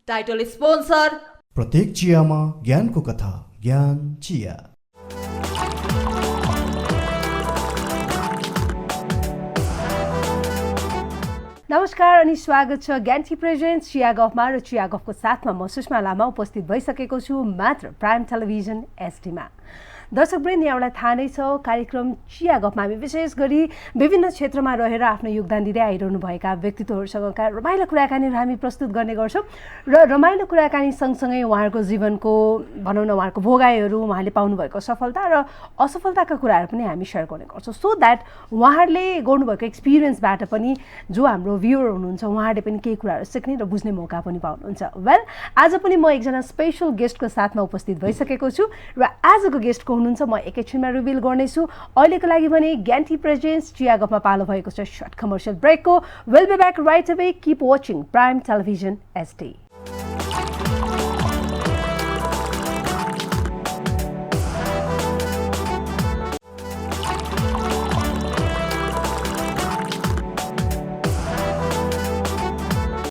Title sponsor प्रत्येक चियामा ज्ञानको कथा ज्ञान चिया। नमस्कार अनि स्वागत छ ज्ञान प्रेजेन्ट्स चिया गफमा र चिया गफको साथमा म सुषमा लामा उपस्थित भइसकेको छु मात्र प्राइम टेलिभिजन एसडीमा। दर्शकवृन्द यहाँलाई थाहा नै छ कार्यक्रम चिया गफमा हामी विशेष गरी विभिन्न क्षेत्रमा रहेर आफ्नो योगदान दिँदै आइरहनुभएका व्यक्तित्वहरूसँगका रमाइलो कुराकानीहरू हामी प्रस्तुत गर्ने गर्छौँ र रमाइलो कुराकानी सँगसँगै उहाँहरूको जीवनको भनौँ न उहाँहरूको भोगाइहरू उहाँले पाउनुभएको सफलता र असफलताका कुराहरू पनि हामी सेयर गर्ने गर्छौँ सो द्याट उहाँहरूले गर्नुभएको एक्सपिरियन्सबाट पनि जो हाम्रो भ्युअर हुनुहुन्छ उहाँहरूले पनि केही कुराहरू सिक्ने र बुझ्ने मौका पनि पाउनुहुन्छ। वेल आज पनि म एकजना स्पेसल गेस्टको साथमा उपस्थित भइसकेको छु र आजको गेस्टको हुनुहुन्छ म एकैछिनमा रिभिल गर्नेछु। अहिलेको लागि भने ज्ञान प्रेजेन्ट्स चिया गफमा पालो भएको छ सर्ट कमर्सियल ब्रेकको। Will be back right away. Keep watching Prime Television SD.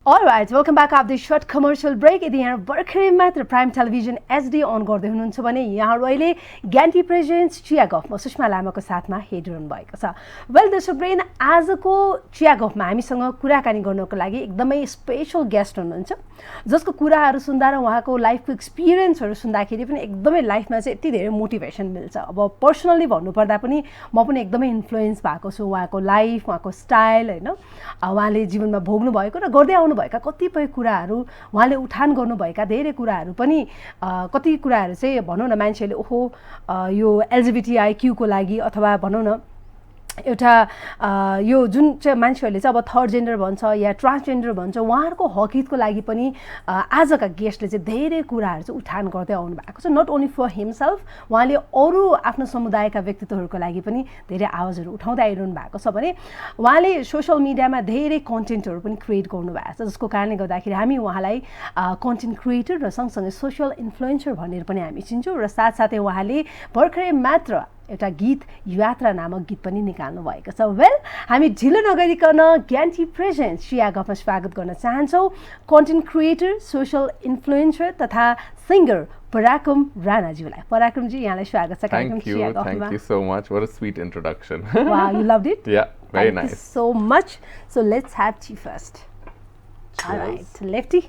Alright, welcome back after the short commercial break. यदि यहाँ भर्खरै मात्र प्राइम टेलिभिजन एसडी अन गर्दै हुनुहुन्छ भने यहाँहरू अहिले ज्ञान प्रेजेन्ट्स चिया गफमा सुषमा लामाको साथमा हेरिरहनु भएको छ। वेल दर्शकवृन्द आजको चिया गफमा हामीसँग कुराकानी गर्नको लागि एकदमै स्पेसल गेस्ट हुनुहुन्छ जसको कुराहरू सुन्दा र उहाँको लाइफको एक्सपिरियन्सहरू सुन्दाखेरि पनि एकदमै लाइफमा चाहिँ यति धेरै मोटिभेसन मिल्छ। अब पर्सनली भन्नुपर्दा पनि म पनि एकदमै इन्फ्लुएन्स भएको छु उहाँको लाइफ उहाँको स्टाइल होइन उहाँले जीवनमा भोग्नु भएको र गर्दै आउनु भएका कतिपय कुराहरू उहाँले उठान गर्नुभएका धेरै कुराहरू पनि कति कुराहरू चाहिँ भनौँ न मान्छेले ओहो यो एलजिबिटिआईक्यूको लागि अथवा भनौँ न एउटा यो जुन चाहिँ मान्छेहरूले चाहिँ अब थर्ड जेन्डर भन्छ या ट्रान्सजेन्डर भन्छ उहाँहरूको हक हितको लागि पनि आजका गेस्टले चाहिँ धेरै कुराहरू चाहिँ उठान गर्दै आउनु भएको छ। नट ओन्ली फर हिमसेल्फ उहाँले अरू आफ्नो समुदायका व्यक्तित्वहरूको लागि पनि धेरै आवाजहरू उठाउँदै आइरहनु भएको छ भने उहाँले सोसियल मिडियामा धेरै कन्टेन्टहरू पनि क्रिएट गर्नुभएको छ जसको कारणले गर्दाखेरि हामी उहाँलाई कन्टेन्ट क्रिएटर र सँगसँगै सोसियल इन्फ्लुएन्सर भनेर पनि हामी चिन्छौँ र साथसाथै उहाँले भर्खरै मात्र एउटा गीत यात्रा नामक गीत पनि निकाल्नु भएको छ। वेल हामी ढिलो नगरिकन ज्ञान प्रेजेन्ट्स चिया गफमा स्वागत गर्न चाहन्छौँ कन्टेन्ट क्रिएटर सोसियल इन्फ्लुएन्सर तथा सिङ्गर पराक्रम राणाज्यूलाई। पराक्रमजी यहाँलाई स्वागत छ कार्यक्रम chia गफमा। Thank you so much. What a sweet introduction. Wow, you loved it? Yeah, very Thank nice. you so much. So let's have tea first. Cheers. All right, lefty.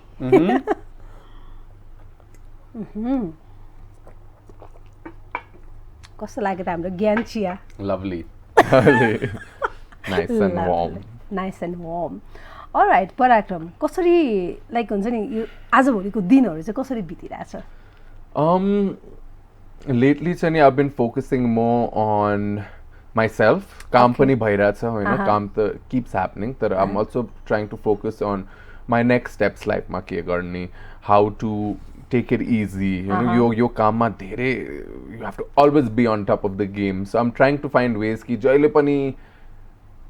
कस्तो लाग्यो त हाम्रो ज्ञान chia? Lovely. Lovely. Nice and warm. Nice and warm. Alright, पराक्रम कसरी like हुन्छ नि यो आजभोलिको दिनहरू चाहिँ कसरी बितिरहेछ? Lately चाहिँ नि I've been focusing more on myself. काम पनि भइरहेछ हैन, काम त keeps happening तर I'm also trying to focus on my next steps life मा के गर्ने, how to take it easy, you know, यो काममा धेरै you have to always be on top of the game. So I'm trying to find ways कि जहिले पनि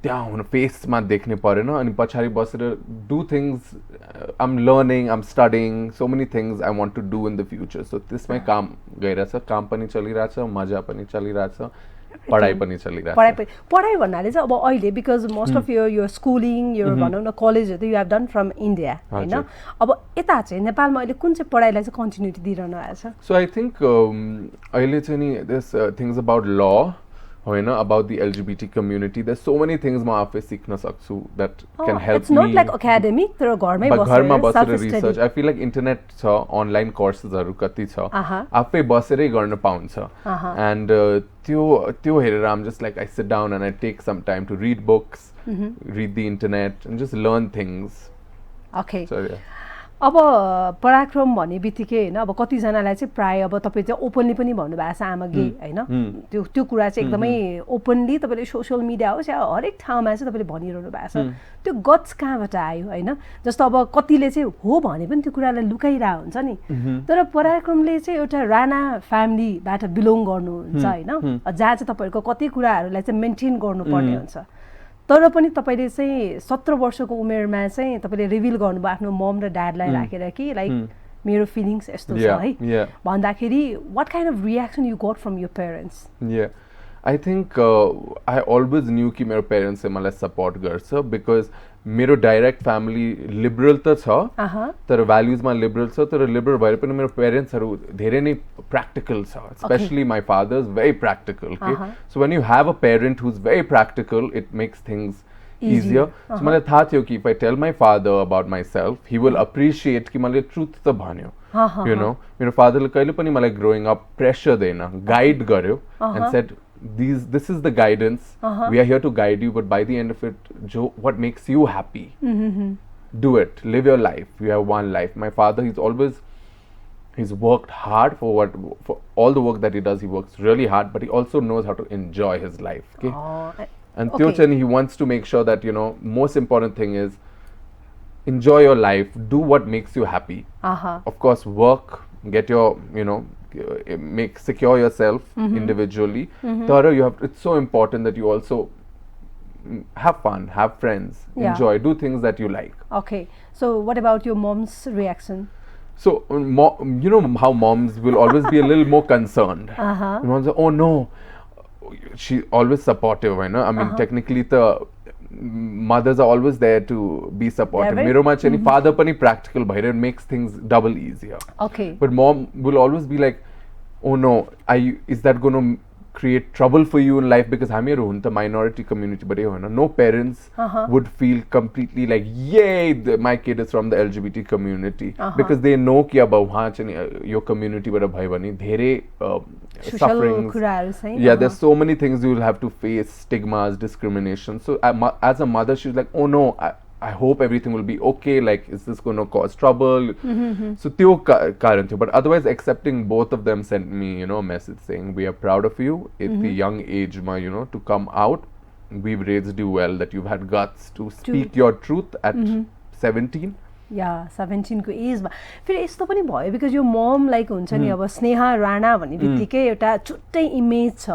त्यहाँ हुन फेसमा देख्ने परेन अनि पछाडि बसेर do things I'm learning, I'm studying so many things I want to do in the future. So त्यसमै काम गइरहेछ, काम पनि चलिरहेछ, मजा पनि चलिरहेछ, पढाइ पनि चलिरहेछ। पढाइ भन्नाले चाहिँ अब अहिले बिकज मोस्ट अफ यो स्कुलिङ यो भनौँ न कलेजहरू you have done from India होइन अब यता चाहिँ नेपालमा अहिले कुन चाहिँ पढाइलाई चाहिँ कन्टिन्युटी दिइरहनु भएको छ? सो आई थिङ्क अहिले चाहिँ नि दिस थिङ्स अबाउट ल होइन about the LGBT community. There's so many things म आफै सिक्न सक्छु that can help me. It's not like academic तर घरमै बसेर research I feel like internet छ अनलाइन कोर्सेसहरू कति छ आफै बसेरै गर्न पाउँछ and त्यो हेरेर I'm just like I sit down and I take some time to read books, read the internet and just learn things. Okay. So yeah. अब पराक्रम भन्ने बित्तिकै होइन अब कतिजनालाई चाहिँ प्राय अब तपाईँ चाहिँ ओपनली पनि भन्नुभएको छ आमा गे होइन त्यो कुरा चाहिँ एकदमै ओपनली तपाईँले सोसियल मिडिया होस् या हरेक ठाउँमा चाहिँ तपाईँले भनिरहनु भएको छ। त्यो गट्स कहाँबाट आयो होइन? जस्तो अब कतिले चाहिँ हो भने पनि त्यो कुरालाई लुकाइरहेको हुन्छ नि तर पराक्रमले चाहिँ एउटा राणा फ्यामिलीबाट बिलोङ गर्नुहुन्छ होइन जहाँ चाहिँ तपाईँहरूको कति कुराहरूलाई चाहिँ मेन्टेन गर्नुपर्ने हुन्छ तर पनि तपाईँले चाहिँ 17 वर्षको उमेरमा चाहिँ तपाईँले रिभिल गर्नुभयो आफ्नो मम र ड्याडलाई राखेर कि लाइक मेरो फिलिङ्स यस्तो छ है भन्दाखेरि what kind of reaction you got from your parents? I think I always knew कि मेरो parents से मलाई support गर्छ because मेरो direct family liberal त छ तर values मा liberal छ तर liberal भएर पनि मेरो parents हरू धेरै नै practical छ, especially my father is very practical. Okay, so when you have a parent who's very practical, it makes things easier. So मलाई थाहा थियो कि if I tell my father about myself, he will appreciate कि मैले truth त भन्यो. You know, मेरो father ले कहिले पनि मलाई growing up pressure दिएन, guide गर्यो and said this is the guidance, we are here to guide you, but by the end of it, what makes you happy, do it, live your life, you have one life. My father, he's worked hard for all the work that he does. He works really hard, but he also knows how to enjoy his life. Okay, and Tyochen, he wants to make sure that, you know, most important thing is enjoy your life, do what makes you happy. Of course, work, get your, you know, secure yourself individually. Third, it's so important that you also have fun, have friends, enjoy, do things that you like. Okay, so what about your mom's reaction? So, you know how moms will always be a little more concerned. Moms say, oh no, she's always supportive, you know. I mean, technically the mothers are always there to be supportive. Mero ma chani father pani practical bhaira, it makes things double easier. Okay. But mom will always be like, oh no, is that going to create trouble for you in life? Because hami ro hunta minority community bade ho na. No parents would feel completely like, yay, my kid is from the LGBT community, because they know ki ab wahan chani your community bada bhai bani dhere sufferings. Yeah, there's so many things you will have to face, stigmas, discrimination. So as a mother, she's like, oh no, I hope everything will be okay, like, is this going to cause trouble? So tyo karan thyo. But otherwise, accepting, both of them sent me, you know, a message saying, we are proud of you at the young age, you know, to come out. We've raised you well, that you've had guts to speak your truth at 17. Yeah, 17 को as मा फेरि यस्तो पनि भयो because यो मम like हुन्छ नि अब स्नेहा राणा भन्ने बित्तिकै एउटा छुट्टै इमेज छ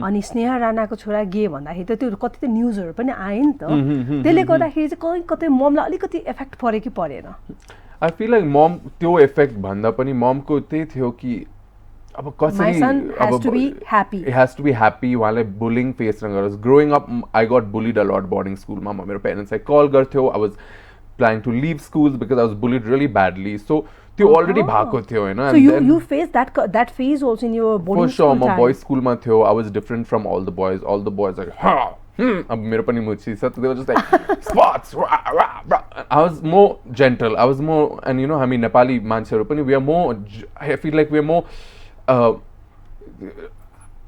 अनि स्नेहा राणाको छोरा गे भन्दाखेरि त त्यो कति त न्यूजहरु पनि आए नि त त्यसले गर्दाखेरि चाहिँ कतै ममलाई अलिकति इफेक्ट पर्यो कि परेन आई फिल लाइक मम त्यो इफेक्ट भन्दा पनि ममको त्यही थियो कि अब कसरी it has to be happy while bullying face रंगरस growing up I got bullied a lot boarding school मा मेरो parents like call गर्थ्यो I was planning to leave schools because I was bullied really badly. So त्यो already भएको थियो हैन. So you faced that phase also in your boarding school time. For sure, boys school मा थियो. I was different from all the boys. All the boys like अब मेरो पनि मुछी छ. They were just like spots. I was more gentle. I was more, and you know हामी नेपाली मान्छेहरु पनि we are more, I feel like we are more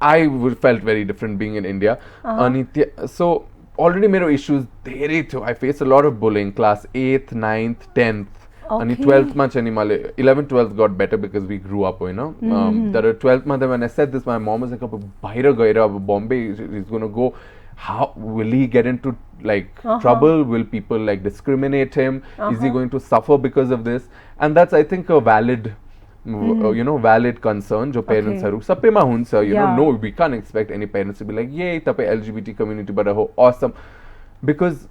I felt very different being in India. So already मेरो issues धेरै थियो. I faced a lot of bullying class 8th 9th 10th अनि 12th मा चाहिँ मैले 11th 12th got better because we grew up, you know. तर 12th मा then when I said this, my mom was like अब बाहिर गएर अब Bombay is going to go, how will he get into like trouble, will people like discriminate him, is he going to suffer because of this? And that's I think a valid you know, valid concern जो parents हरु सबैमा हुन्छ, you know. No, we can't expect any parents to be like, yay, तपाई LGBT community बाट हो, awesome, because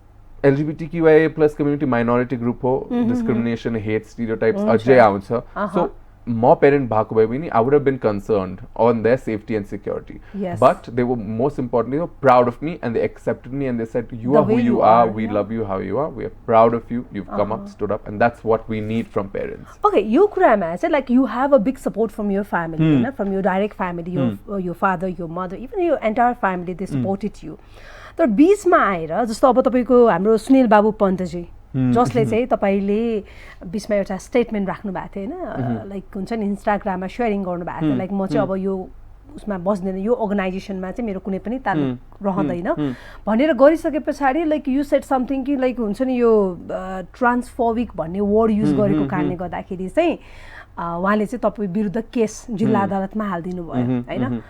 LGBTQIA plus community minority group ho, discrimination, hate, stereotypes अझै आउँछ. So म parent भएको भए पनि I would have been concerned on their safety and security. Yes. But they were most importantly proud of me and they accepted me and they said, you are who you are, we love you how you are, we are proud of you, you've come up, stood up, and that's what we need from parents. Okay, यो कुरामा चाहिँ like you have a big support from your family, you know, from your direct family, your father, your mother, even your entire family, they supported you. तर बीचमा आएर जस्तो अब तपाईको हाम्रो सुनिल बाबु पन्तजी जसले चाहिँ तपाईले बीचमा एउटा स्टेटमेन्ट राख्नु भएको थियो हैन, लाइक हुन्छ नि इन्स्टाग्राममा शेयरिङ गर्नु भएको थियो, लाइक म चाहिँ अब यो उसमा बस्दैन, यो अर्गनाइजेसनमा चाहिँ मेरो कुनै पनि तालुक रहँदैन भनेर गरिसके पछाडी लाइक यु सेड समथिङ कि लाइक हुन्छ नि यो ट्रान्सफोबिक भन्ने वर्ड युज गरेको कारणले गर्दाखेरि चाहिँ उहाँले चाहिँ तपाईँ विरुद्ध केस जिल्ला अदालतमा हाल्दिनु भयो हैन.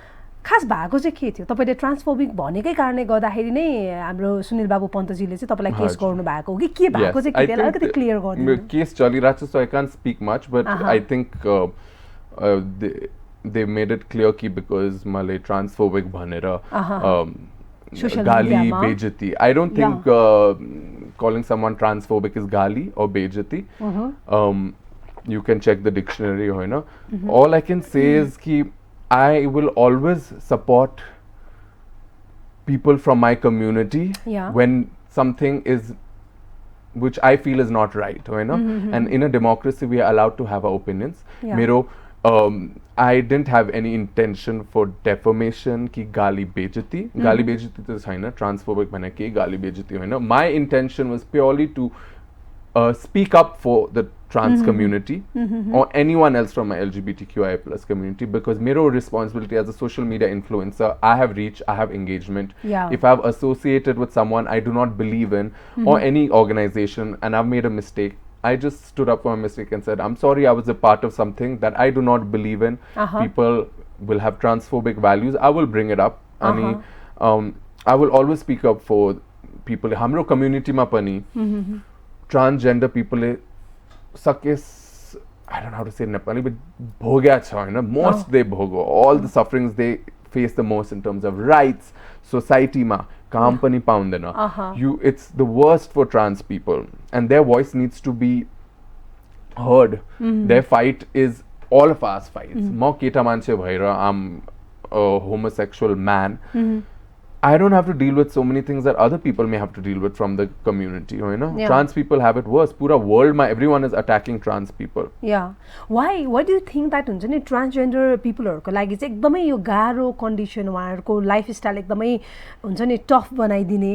खास भएको चाहिँ के थियो, तपाईले ट्रान्सफोबिक भनेकै कारणले गर्दाखेरि नै हाम्रो सुनिल बाबु पन्तजीले चाहिँ तपाईलाई केस गर्नु भएको हो कि के भएको चाहिँ के त्यसलाई अलिकति क्लियर गरिदिनु. केस चलिरहेछ, so I can't speak much, but I think they made it clear कि because मैले transphobic भनेर गाली बेइज्जती. I don't think calling someone transphobic is गाली or बेइज्जती. You can check the dictionary, you know. All I can say is कि I will always support people from my community Yeah. when something is which I feel is not right, you know. And in a democracy we are allowed to have our opinions. Yeah. Mero I didn't have any intention for defamation ki gali bejati. Gali bejati to chaina, transphobic bhane ke gali bejati hoina. My intention was purely to speak up for the trans community or anyone else from my LGBTQIA plus community, because mero responsibility as a social media influencer, I have reach, I have engagement. Yeah. If I've associated with someone I do not believe in or any organization and I've made a mistake, I just stood up for my mistake and said, I'm sorry, I was a part of something that I do not believe in. People will have transphobic values, I will bring it up. Ani I will always speak up for people. Hamro community ma pani transgender people sakes, I don't know how to say in Nepali, but bhogya cha haina, most they bhogo all the sufferings they face the most in terms of rights, society ma kaam pani paundena. It's the worst for trans people and their voice needs to be heard. Their fight is all of us fights. Ma keta manche bhaira, I'm a homosexual man, I don't have to deal with so many things that other people may have to deal with from the community, you know. Yeah. Trans people have it worse. Pura world ma everyone is attacking trans people. Yeah. Why do you think that हुन्छ नि transgender पिपलहरुको लागि चाहिँ एकदमै यो गाह्रो condition, उहाँहरुको lifestyle एकदमै हुन्छ नि tough बनाइदिने,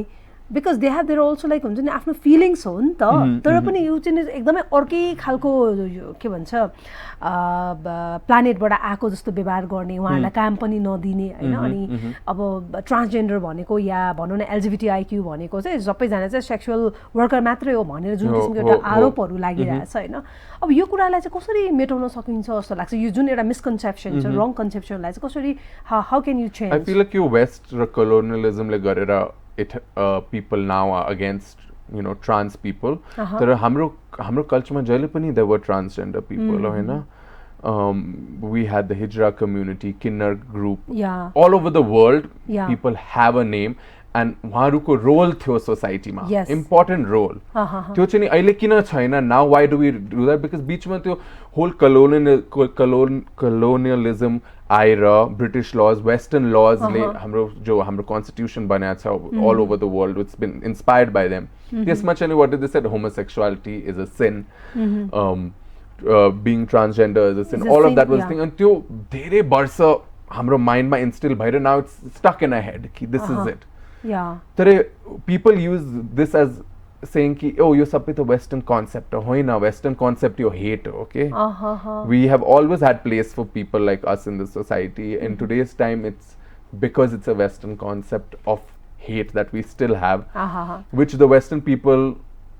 because they have there also like हुन्छ नि आफ्नो फिलिङ्स हो नि त, तर पनि यो चाहिँ एकदमै अर्कै खालको के भन्छ प्लानेटबाट आएको जस्तो व्यवहार गर्ने, उहाँहरूलाई काम पनि नदिने होइन. अनि अब ट्रान्सजेन्डर भनेको या भनौँ न एलजिबिटिआइक्यू भनेको चाहिँ सबैजना चाहिँ सेक्सुअल वर्कर मात्रै हो भनेर जुन किसिमको एउटा आरोपहरू लागिरहेछ होइन. अब यो कुरालाई चाहिँ कसरी मेटाउन सकिन्छ जस्तो लाग्छ, यो जुन एउटा मिसकन्सेप्सन छ, रङ कन्सेप्सनलाई चाहिँ कसरी, how can you change? I feel like यो वेस्ट र कोलोनियलिजमले गरेर people now are against, you know, trans people. तर हाम्रो कल्चरमा जहिले पनि there were transgender people, होइन. We had the Hijra community, Kinnar group, all over the world. People have a name and उहाँहरूको रोल थियो सोसाइटीमा, इम्पोर्टेन्ट रोल. त्यो चाहिँ नि अहिले किन छैन? Now why do we do that? Because बिचमा त्यो whole colonialism आएर ब्रिटिश लज, वेस्टर्न लजले हाम्रो कन्स्टिट्युसन बनाएको छ all over the world, it's been inspired by them. त्यसमा चाहिँ what did they said? Homosexuality is a sin, being transgender is a sin, all of that was thing. And त्यो धेरै वर्ष हाम्रो माइन्डमा इन्स्टिल भएर now it's stuck in our head कि this is it. तर people use this as saying कि oh यो सबै त वेस्टर्न कन्सेप्ट हो, होइन, वेस्टर्न कन्सेप्ट यो हेट हो. Okay, we have always had place for people like us in this society. In today's time it's because it's a western concept of hate that we still have, which the western people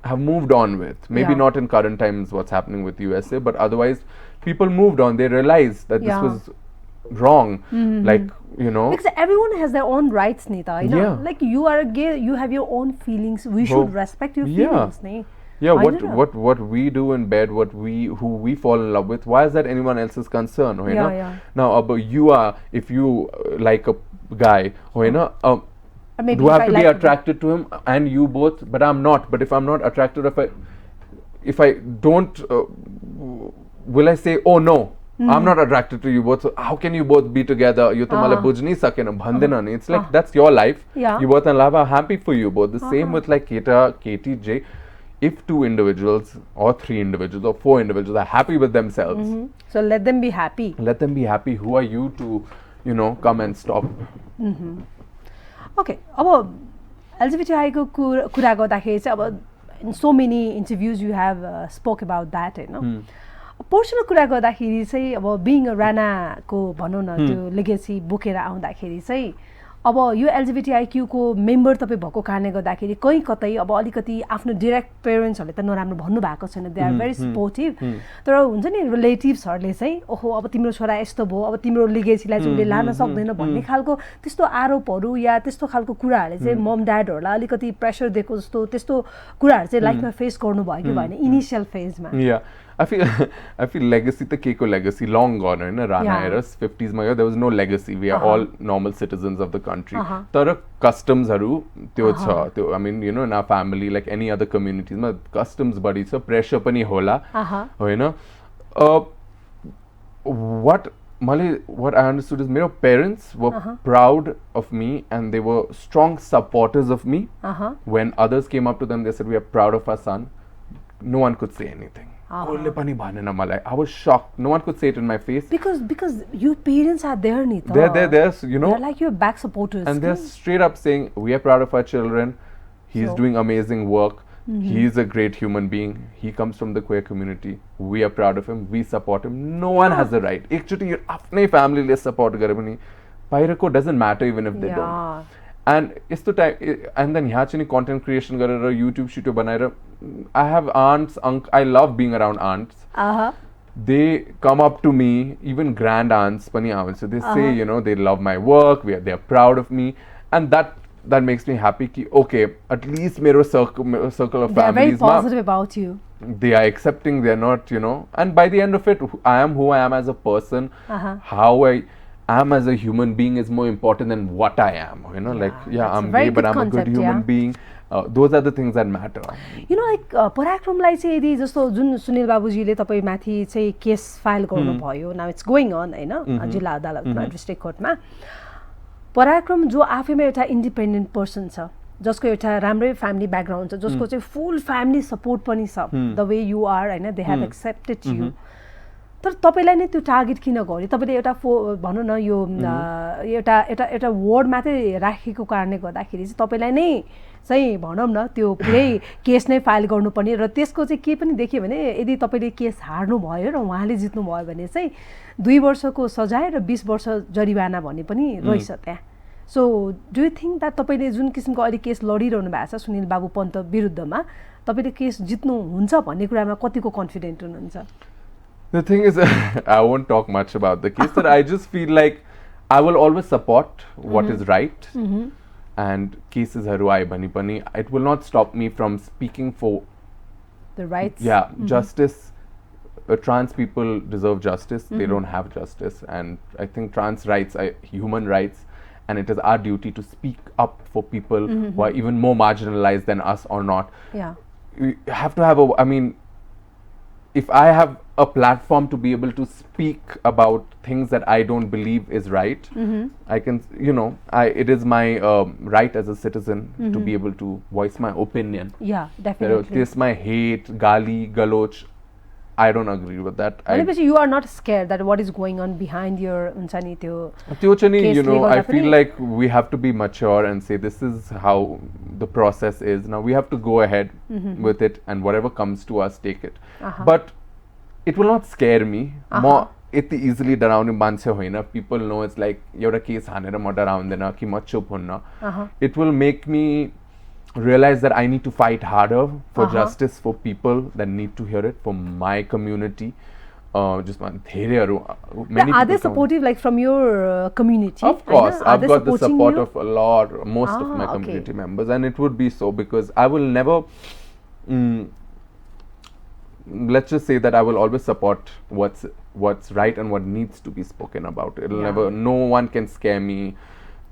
have moved on with. Maybe not in current times what's happening with USA, but otherwise people moved on. They realized that this was wrong, like, you know, because everyone has their own rights, Nita, you know, like you are gay, you have your own feelings, we should respect your feelings. What we do in bed, who we fall in love with, why is that anyone else's concern? Now if you like a guy, do I have to be attracted to him and you both? But I'm not. But if I'm not attracted, if I don't, will I say, oh no, I'm not attracted to you both, so how can you both be together? You to मलाई बुझ्नै सकेन भन्दैन नि. It's like that's your life. You both and Lava, happy for you both. The same with like Katie, Jay. If 2 individuals or 3 individuals or 4 individuals are happy with themselves, so let them be happy. Let them be happy. Who are you to, you know, come and stop? Okay, अब LGBTI को कुरा गर्दाखेरि चाहिँ अब in so many interviews you have spoke about that, होइन. Personal कुरा गर्दाखेरि चाहिँ अब बिङ अ राना को भनौँ न त्यो लेगेसी बोकेर आउँदाखेरि चाहिँ अब यो एलजिबिटिआइक्यू को मेम्बर तपाईँ भएको कारणले गर्दाखेरि कहीँ कतै अब अलिकति आफ्नो डाइरेक्ट पेरेन्ट्सहरूले त नराम्रो भन्नु भएको छैन, दे आर भेरी सपोर्टिभ, तर हुन्छ नि रिलेटिभ्सहरूले चाहिँ ओहो अब तिम्रो छोरा यस्तो भयो, अब तिम्रो लेगेसीलाई चाहिँ उसले लान सक्दैन भन्ने खालको त्यस्तो आरोपहरू या त्यस्तो खालको कुराहरूले चाहिँ मम ड्याडहरूलाई अलिकति प्रेसर दिएको जस्तो त्यस्तो कुराहरू चाहिँ लाइफमा फेस गर्नुभयो कि भएन initial फेजमा? I feel legacy the Keiko legacy long gone in Rana eras 50s ma there was no legacy. We are all normal citizens of the country. Tara customs haru tyo cha tyo, I mean, you know, in our family like any other communities ma customs badi cha pressure pani hola, होइन. What what I understood is my parents were proud of me and they were strong supporters of me. When others came up to them, they said, we are proud of our son. No one could say anything. कोहीले पनि भनेन मलाई. I was shocked. No one could say it in my face. Because your parents are there, Nita. They're, you know. They're like your back supporters. And they're straight up saying, we are proud of our children. He's doing amazing work. He is a great human being. He comes from the queer community. We are proud of him. We support him. No one has the right. Actually, your आफ्नै family ले support गरे पनि बाहिरको doesn't matter even if they don't. And यस्तो time and then यहाँ चाहिँ content creation गरेर YouTube शिटो बनाएर I have aunts, I love being around aunts. They come up to me, even grand aunts पनि आउँछ. So they say, you know, they love my work. They are proud of me, and that makes me happy. Ki, okay, at least मेरो circle of families. They are very positive about you. They are accepting. They are not, you know. And by the end of it, I am who I am as a person. How I am as a human being is more important than what I am. You know, like I'm gay, but I'm a good human being. Those are the things that matter. You know, like पराक्रमलाई चाहिँ यदि जस्तो जुन सुनिल बाबुजीले तपाईँ माथि चाहिँ case file गर्नुभयो. Now it's going on, हैन, जिल्ला अदालतमा, district कोर्टमा. पराक्रम जो आफैमा एउटा इन्डिपेन्डेन्ट पर्सन छ, जसको एउटा राम्रै फ्यामिली ब्याकग्राउन्ड छ, जसको चाहिँ फुल फ्यामिली सपोर्ट पनि छ, द वे यु आर, हैन, दे हेभ एक्सेप्टेड यु. तर तपाईलाई नै त्यो टार्गेट किन गर्यो? तपाईले एउटा भनौँ न यो एउटा वर्ड मात्रै राखेको कारणले गर्दाखेरि चाहिँ तपाईलाई नै चाहिँ भनौँ न त्यो पुरै केस नै फाइल गर्नुपर्ने र त्यसको चाहिँ के पनि देखियो भने यदि तपाईले केस हार्नु भयो र उहाँले जित्नु भयो भने चाहिँ 2 वर्षको सजाय र 20 वर्ष जरिवाना भन्ने पनि रहेछ त्यहाँ. So do you think that तपाईले जुन किसिमको अहिले केस लडिरहनु भएको छ सुनिल बाबु पन्त विरुद्धमा तपाईले केस जित्नुहुन्छ भन्ने कुरामा कतिको कन्फिडेन्ट हुनुहुन्छ? The thing is, I won't talk much about the case, but I just feel like I will always support what is right. And cases haruai bani pani, it will not stop me from speaking for the rights. Yeah, justice. Trans people deserve justice. They don't have justice, and I think trans rights are human rights, and it is our duty to speak up for people who are even more marginalized than us or not. Yeah, we have to have a. I mean, if I have a platform to be able to speak about things that I don't believe is right, I can, you know, it is my right as a citizen to be able to voice my opinion. Yeah, definitely. This my hate, gali, galoch, I don't agree with that. You are not scared that what is going on behind your unsani you know, I feel like we have to be mature and say this is how the process is. Now we have to go ahead with it, and whatever comes to us, take it. But it will not scare me. More it easily डराउने मान्छे होइन. People know it's like एउटा case हानेर म डराउँदैन कि म चुप हुन्न. It will make me realize that I need to fight harder for justice for people that need to hear it, for my community. Just many are they supportive, like from your community? Of course, I've got the support of a lot, most of my community members, and it would be so because I will never. Let's just say that I will always support what's right and what needs to be spoken about. It'll never. No one can scare me.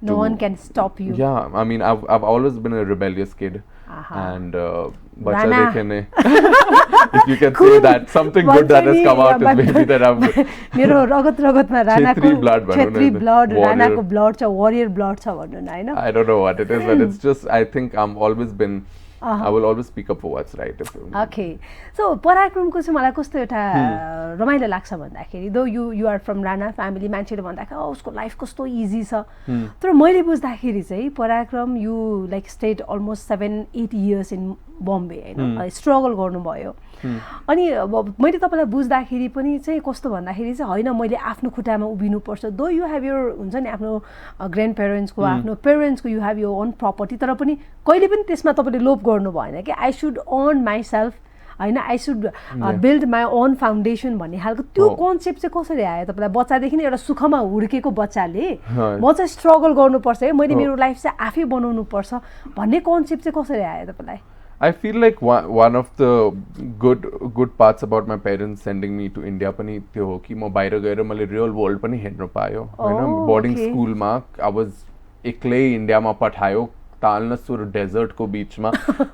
No one can stop you. Yeah, I mean, I've always been a rebellious kid, and Rana. if you can say that, something good that has come out is maybe that I'm. मेरो रगतमा रानाको Chhetri blood, रानाको blood छ, warrior blood छ भन्नु न हैन? I don't know what it is, but it's just I think I'm always been. I will always speak up for what's right. Okay, so पराक्रमको चाहिँ मलाई कस्तो एउटा रमाइलो लाग्छ भन्दाखेरि though you are from Rana family, मान्छेले भन्दाखेरि उसको लाइफ कस्तो इजी छ, तर मैले बुझ्दाखेरि चाहिँ पराक्रम you like stayed almost 7-8 years in Bombay हैन, स्ट्रगल गर्नुभयो. अनि मैले तपाईलाई बुझ्दाखेरि पनि चाहिँ कस्तो भन्दाखेरि चाहिँ होइन मैले आफ्नो खुट्टामा उभिनु पर्छ. दो यु हेभ योर हुन्छ नि आफ्नो ग्रान्ड पेरेन्ट्सको आफ्नो पेरेन्ट्सको you have your own property, तर पनि कहिले पनि त्यसमा तपाईँले लोभ गर्नु भएन कि आई सुड अर्न माइसेल्फ होइन, I should build my own foundation भन्ने खालको त्यो कन्सेप्ट चाहिँ कसरी आयो तपाईँलाई? बच्चादेखि नै एउटा सुखमा हुर्केको बच्चाले म चाहिँ स्ट्रगल गर्नुपर्छ है, मैले मेरो लाइफ चाहिँ आफै बनाउनु पर्छ भन्ने कन्सेप्ट चाहिँ कसरी आयो तपाईँलाई? I feel like one of the good parts about my parents sending me to India पनि त्यो हो कि म बाहिर गएर मैले रियल वर्ल्ड पनि हेर्न पायो हैन. बोर्डिङ स्कुलमा I was एक्लै इन्डियामा पठायो ताल्न सुर डेजर्टको बीचमा,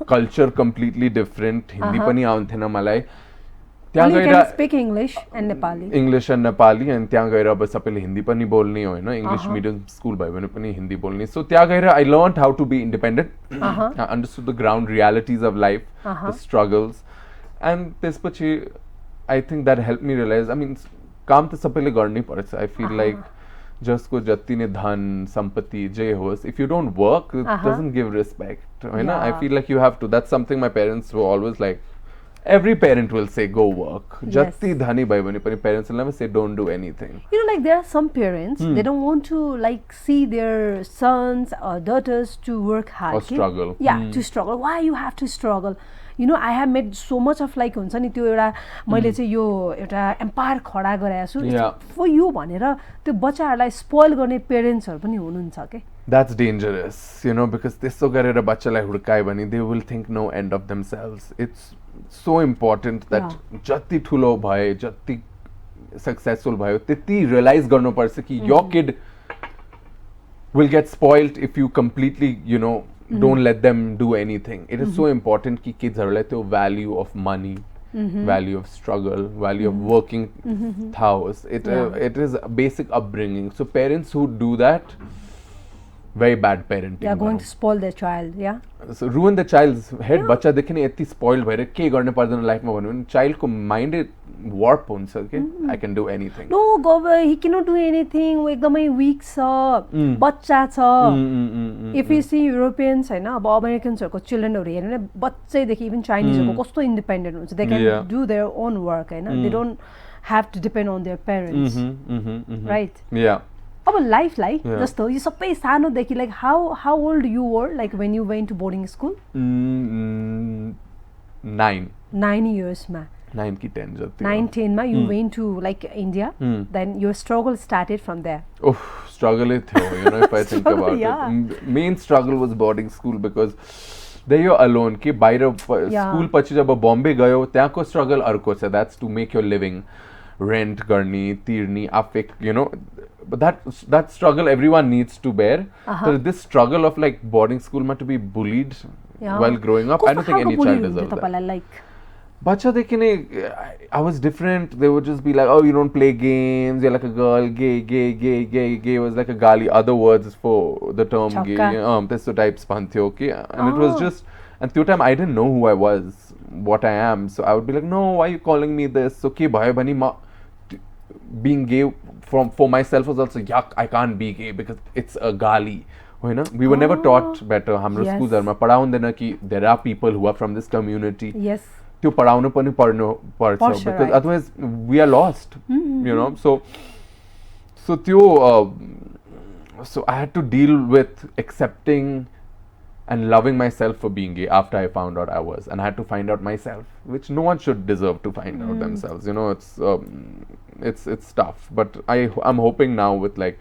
कल्चर कम्प्लिटली डिफरेन्ट, हिन्दी पनि आउँथेन मलाई. त्यहाँ Only you गएर can speak English and Nepali. English end Nepali अनि त्यहाँ गएर अब सबैले हिन्दी पनि बोल्ने होइन इङ्ग्लिस मिडियम स्कुल भयो भने पनि हिन्दी बोल्ने सो त्यहाँ गएर I learn how to be independent I understood the ground realities of life the struggles and त्यसपछि I think that help me realize I mean काम त सबैले गर्नै पर्छ आई फिल लाइक जसको जति नै धन सम्पत्ति जे होस् if you don't work it doesn't give respect होइन I feel like you have to that's something my parents were always like every parent will say go work jati dhani bhayo bhane pani parents will never say don't do anything. You know, like there are some parents they don't want to like see their sons or daughters to work hard or struggle. Yeah, to struggle. Why you have to struggle? You know, I have made so much of like हुन्छ नि त्यो एउटा मैले चाहिँ यो एउटा empire खडा गराएको छु फर यु भनेर त्यो बच्चाहरूलाई स्पोइल गर्ने पेरेन्ट्सहरू पनि हुनुहुन्छ के. That's dangerous, you know, because त्यसो गरेर बच्चालाई हुर्कायो भने they will think no end of themselves. It's so important that जति ठुलो भए जति सक्सेसफुल भयो त्यति रियलाइज गर्नुपर्छ कि your kid will get spoiled if you completely, you know, don't let them do anything. It is so important कि kidsहरूलाई त्यो value of money, value of struggle, value of working थाहा होस्. It is a basic upbringing. So parents who do that, very bad parenting. They are going to spoil their child, yeah. So ruin the child's head. बच्चा देखिने यति spoiled भएर के गर्ने पर्दैन लाइफमा भन्नु भने child को mind warp हुन्छ के I can do anything. No, Gova, he cannot do anything. वो एकदमै weak छ, बच्चा छ. If you see Europeans हैन अब Americansहरुको childrenहरु हेर्नु भने बच्चैदेखि even Chineseहरुको कस्तो independent हुन्छ. They can do their own work Hahn. They don't have to depend on their parents. Right? Yeah. अब लाइफलाई जस्तो यो सबै सानोदेखि like how old you were like when you went to boarding school? 9 years मा 9 कि 10 जति 9-10 मा you went to like India, then your struggle started from there. Oh, struggle it थियो, you know, if I think about it. Main struggle was boarding school because there you're alone कि बाहिर school पछि जब बम्बे गयो त्यहाँको struggle अर्को छ. That's to make your living, rent गर्ने तिर्ने आफै, you know, but that struggle everyone needs to bear. So this struggle of like boarding school to be bullied while growing up, I don't think any child deserves that. Like Bacha dekhine, I was different. They would just be like, oh, you don't play games, you're like a girl, gay was like a gali, other words for the term Chakka. gay. This type spantyo, okay? And it was just, and through time I didn't know who I was, what I am. So I would be like, no, why are you calling me this? Okay, bhai bani ma being gay for myself was also yuck. I can't be gay because it's a gali. You know, we were never taught better. Hamro schools are ma padhaundaina ki there are people who are from this community. Yes. त्यो पढाउनु पनि पर्छ because otherwise we are lost. You know, so त्यो so I had to deal with accepting and loving myself for being gay after I found out I was, and I had to find out myself, which no one should deserve to find out themselves. You know, it's tough, but I'm hoping now with like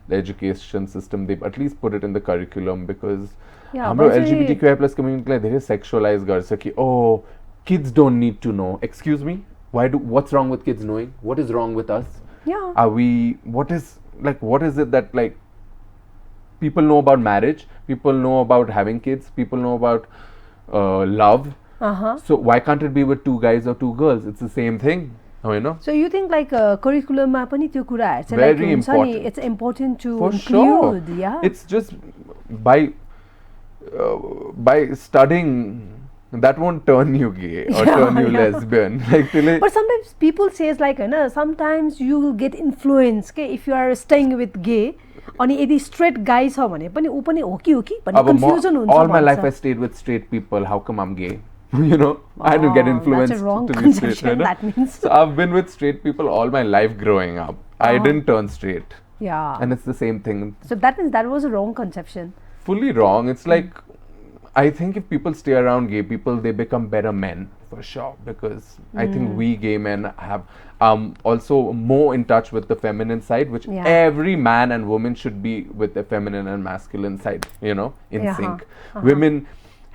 the education system they've at least put it in the curriculum because हाम्रो LGBTQI+ community लाई धेरै sexualize गर्छ कि oh kids don't need to know. Excuse me, what's wrong with kids knowing? What is wrong with us? Yeah. What is it that like people know about marriage, people know about having kids, people know about love. So why can't it be with 2 guys or 2 girls? It's the same thing. You know? So you think like curriculum ma pani त्यो कुराहरु चाहिँ very like important. It's important to for include, sure. yeah. It's just by studying that won't turn you gay or turn you lesbian. Like but sometimes people says like sometimes you will get influence okay, if you are staying with gay अनि यदि straight guy छ भने पनि उ पनि हो कि भन्ने confusion हुन्छ. All my life I stayed with straight people. How come I'm gay? You know, I didn't get influenced that's a wrong to be straight. conception, that means. So I've been with straight people all my life growing up. I didn't turn straight. Yeah. And it's the same thing. So that means that was a wrong conception. Fully wrong. It's like, I think if people stay around gay people, they become better men for sure. Because I think we gay men have also more in touch with the feminine side, which every man and woman should be with the feminine and masculine side, you know, in sync. Women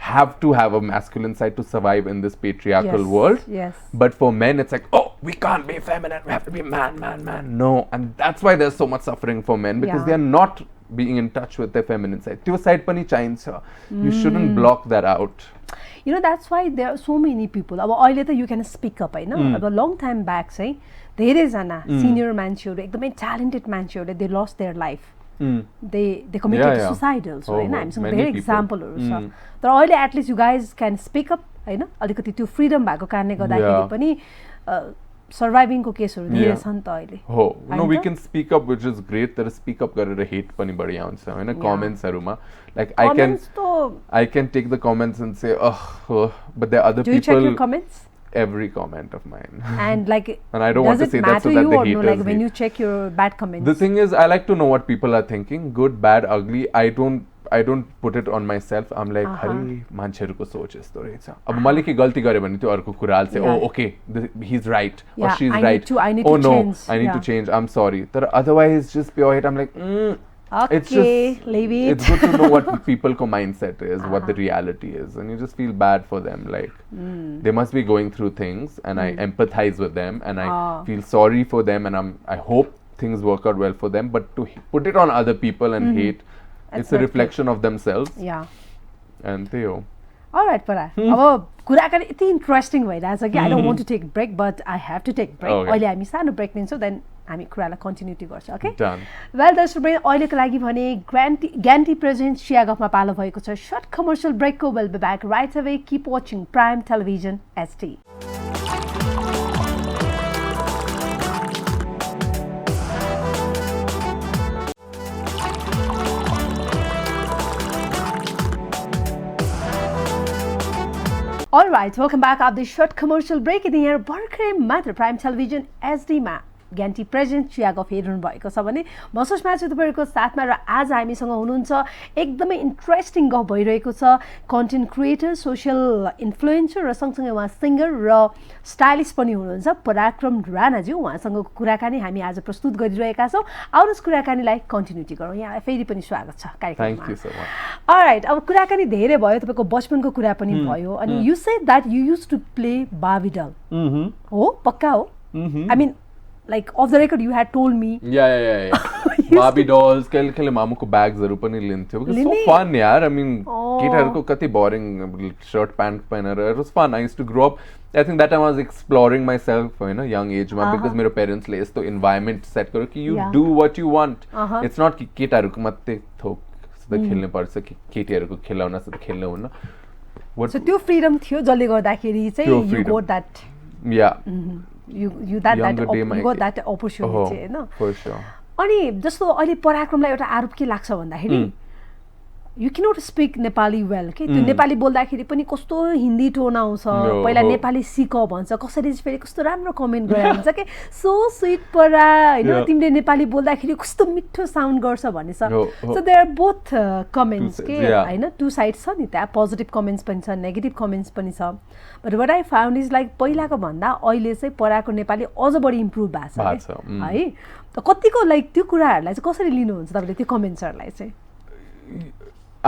have to have a masculine side to survive in this patriarchal world. Yes. But for men, it's like, oh, we can't be feminine. We have to be man. No. And that's why there's so much suffering for men, because they are not being in touch with their feminine side. Your side pani chahincha. You shouldn't block that out. You know, that's why there are so many people. अब अहिले त you can speak up हैन. अब long time back चाहिँ धेरैजना senior मान्छेहरू एकदमै talented मान्छेहरूले they lost their life. They committed suicide also हैन. हामीसँग धेरै exampleहरू छ. तर अहिले at least you guys can speak up हैन. अलिकति त्यो freedom भएको कारणले गर्दाखेरि पनि surviving को केसहरू धेरै छन् त अहिले. हो, no, we can speak up, which is great. तर speak up गरेर hate पनि बढी आउँछ हैन comments हरूमा. Like I can take the comments and say but there are other people. Do you check your comments? Every comment of mine. And like and I don't want to say that so that the haters like when you check your bad comments? The thing is, I like to know what people are thinking, good, bad, ugly. I don't put it on myself. I'm like, Hari मान्छेहरुको सोच यस्तो रहेछ. अब मैले के गल्ती गरे भने त्यो अर्को कुरा हाल्छ. Oh, okay, he's right or she's right. I need oh to no, change. I need to change. I'm sorry. But otherwise, just pure hate. I'm like, okay, it's just, leave it. It's good to know what people's mindset is, what the reality is, and you just feel bad for them. Like they must be going through things, and I empathize with them, and I feel sorry for them, and I hope things work out well for them. But to put it on other people and hate, it's a reflection of themselves. Yeah. And Theo. Alright, Para. अब कुराकानी यति interesting भइरहेछ कि I don't want to take break, but I have to take break. अहिले हामी सानो break लिन्छौँ, then हामी कुरालाई कन्टिन्युटी गर्छौँ. ओके? Done. वेल दर्शकवृन्द, अहिलेको लागि भने ग्यान्टी प्रेजेन्ट चिया गफमा पालो भएको छ. सर्ट कमर्सियल ब्रेकको will be back right away. Keep watching Prime Television HD. All right, welcome back after the short commercial break. In the here भर्खरै मात्र प्राइम टेलिभिजन HD मा ग्यान्टी प्रेजेन्ट चिया गफ हेरिरहनु भएको छ भने म सुषमा छु तपाईँहरूको साथमा र आज हामीसँग हुनुहुन्छ एकदमै इन्ट्रेस्टिङ गफ भइरहेको छ. कन्टेन्ट क्रिएटर, सोसियल इन्फ्लुएन्सर र सँगसँगै उहाँ सिङ्गर र स्टाइलिस्ट पनि हुनुहुन्छ पराक्रम राणाज्यू. उहाँसँगको कुराकानी हामी आज प्रस्तुत गरिरहेका छौँ. आउनुहोस् कुराकानीलाई कन्टिन्युटी गरौँ. यहाँ फेरि पनि स्वागत छ कार्यक्रममा. Thank you so much. All right, अब कुराकानी धेरै भयो, तपाईँको बचपनको कुरा पनि भयो अनि you said that you used to play Barbie doll. हो, पक्का हो? आई मिन like off the record you had told me. Yeah. Barbie dolls, kele mamuko bags haru pani linthyo. It was so fun, yaar. I mean, केटाहरुको कति boring shirt pant पहनेर. It was fun. I used to grow up. I think that time I was exploring myself, you know, young age मा, because मेरो parents ले यस्तो environment set करो कि you do what you want. It's not कि केटाहरुको मात्रै थोक सधैँ खेल्नु पर्छ कि केटीहरुको खेलाउन सधैँ खेल्नु हुन्न. So त्यो freedom थियो जसले गर्दाखेरि चाहिँ you got that. Yeah. You got that opportunity, Hahn? For sure. अनि जस्तो अहिले पराक्रमलाई एउटा आरोप के लाग्छ भन्दाखेरि you cannot speak Nepali well के त्यो नेपाली बोल्दाखेरि पनि कस्तो हिन्दी टोन आउँछ. पहिला नेपाली सिक भन्छ, कसरी चाहिँ फेरि कस्तो राम्रो कमेन्ट गरेर हुन्छ के सो स्वीट परा हैन, तिमीले नेपाली बोल्दाखेरि कस्तो मिठो साउन्ड गर्छ भन्ने छ. So there are both comments के हैन, टु साइड्स छ नि त्यहाँ. पोजिटिभ कमेन्ट्स पनि छ, नेगेटिभ कमेन्ट्स पनि छ. But what I found is like पहिलाको भन्दा अहिले चाहिँ पराको नेपाली अझ बढी इम्प्रुभ भएको छ है. त कतिको लाइक त्यो कुराहरूलाई चाहिँ कसरी लिनुहुन्छ तपाईँले त्यो कमेन्ट्सहरूलाई चाहिँ?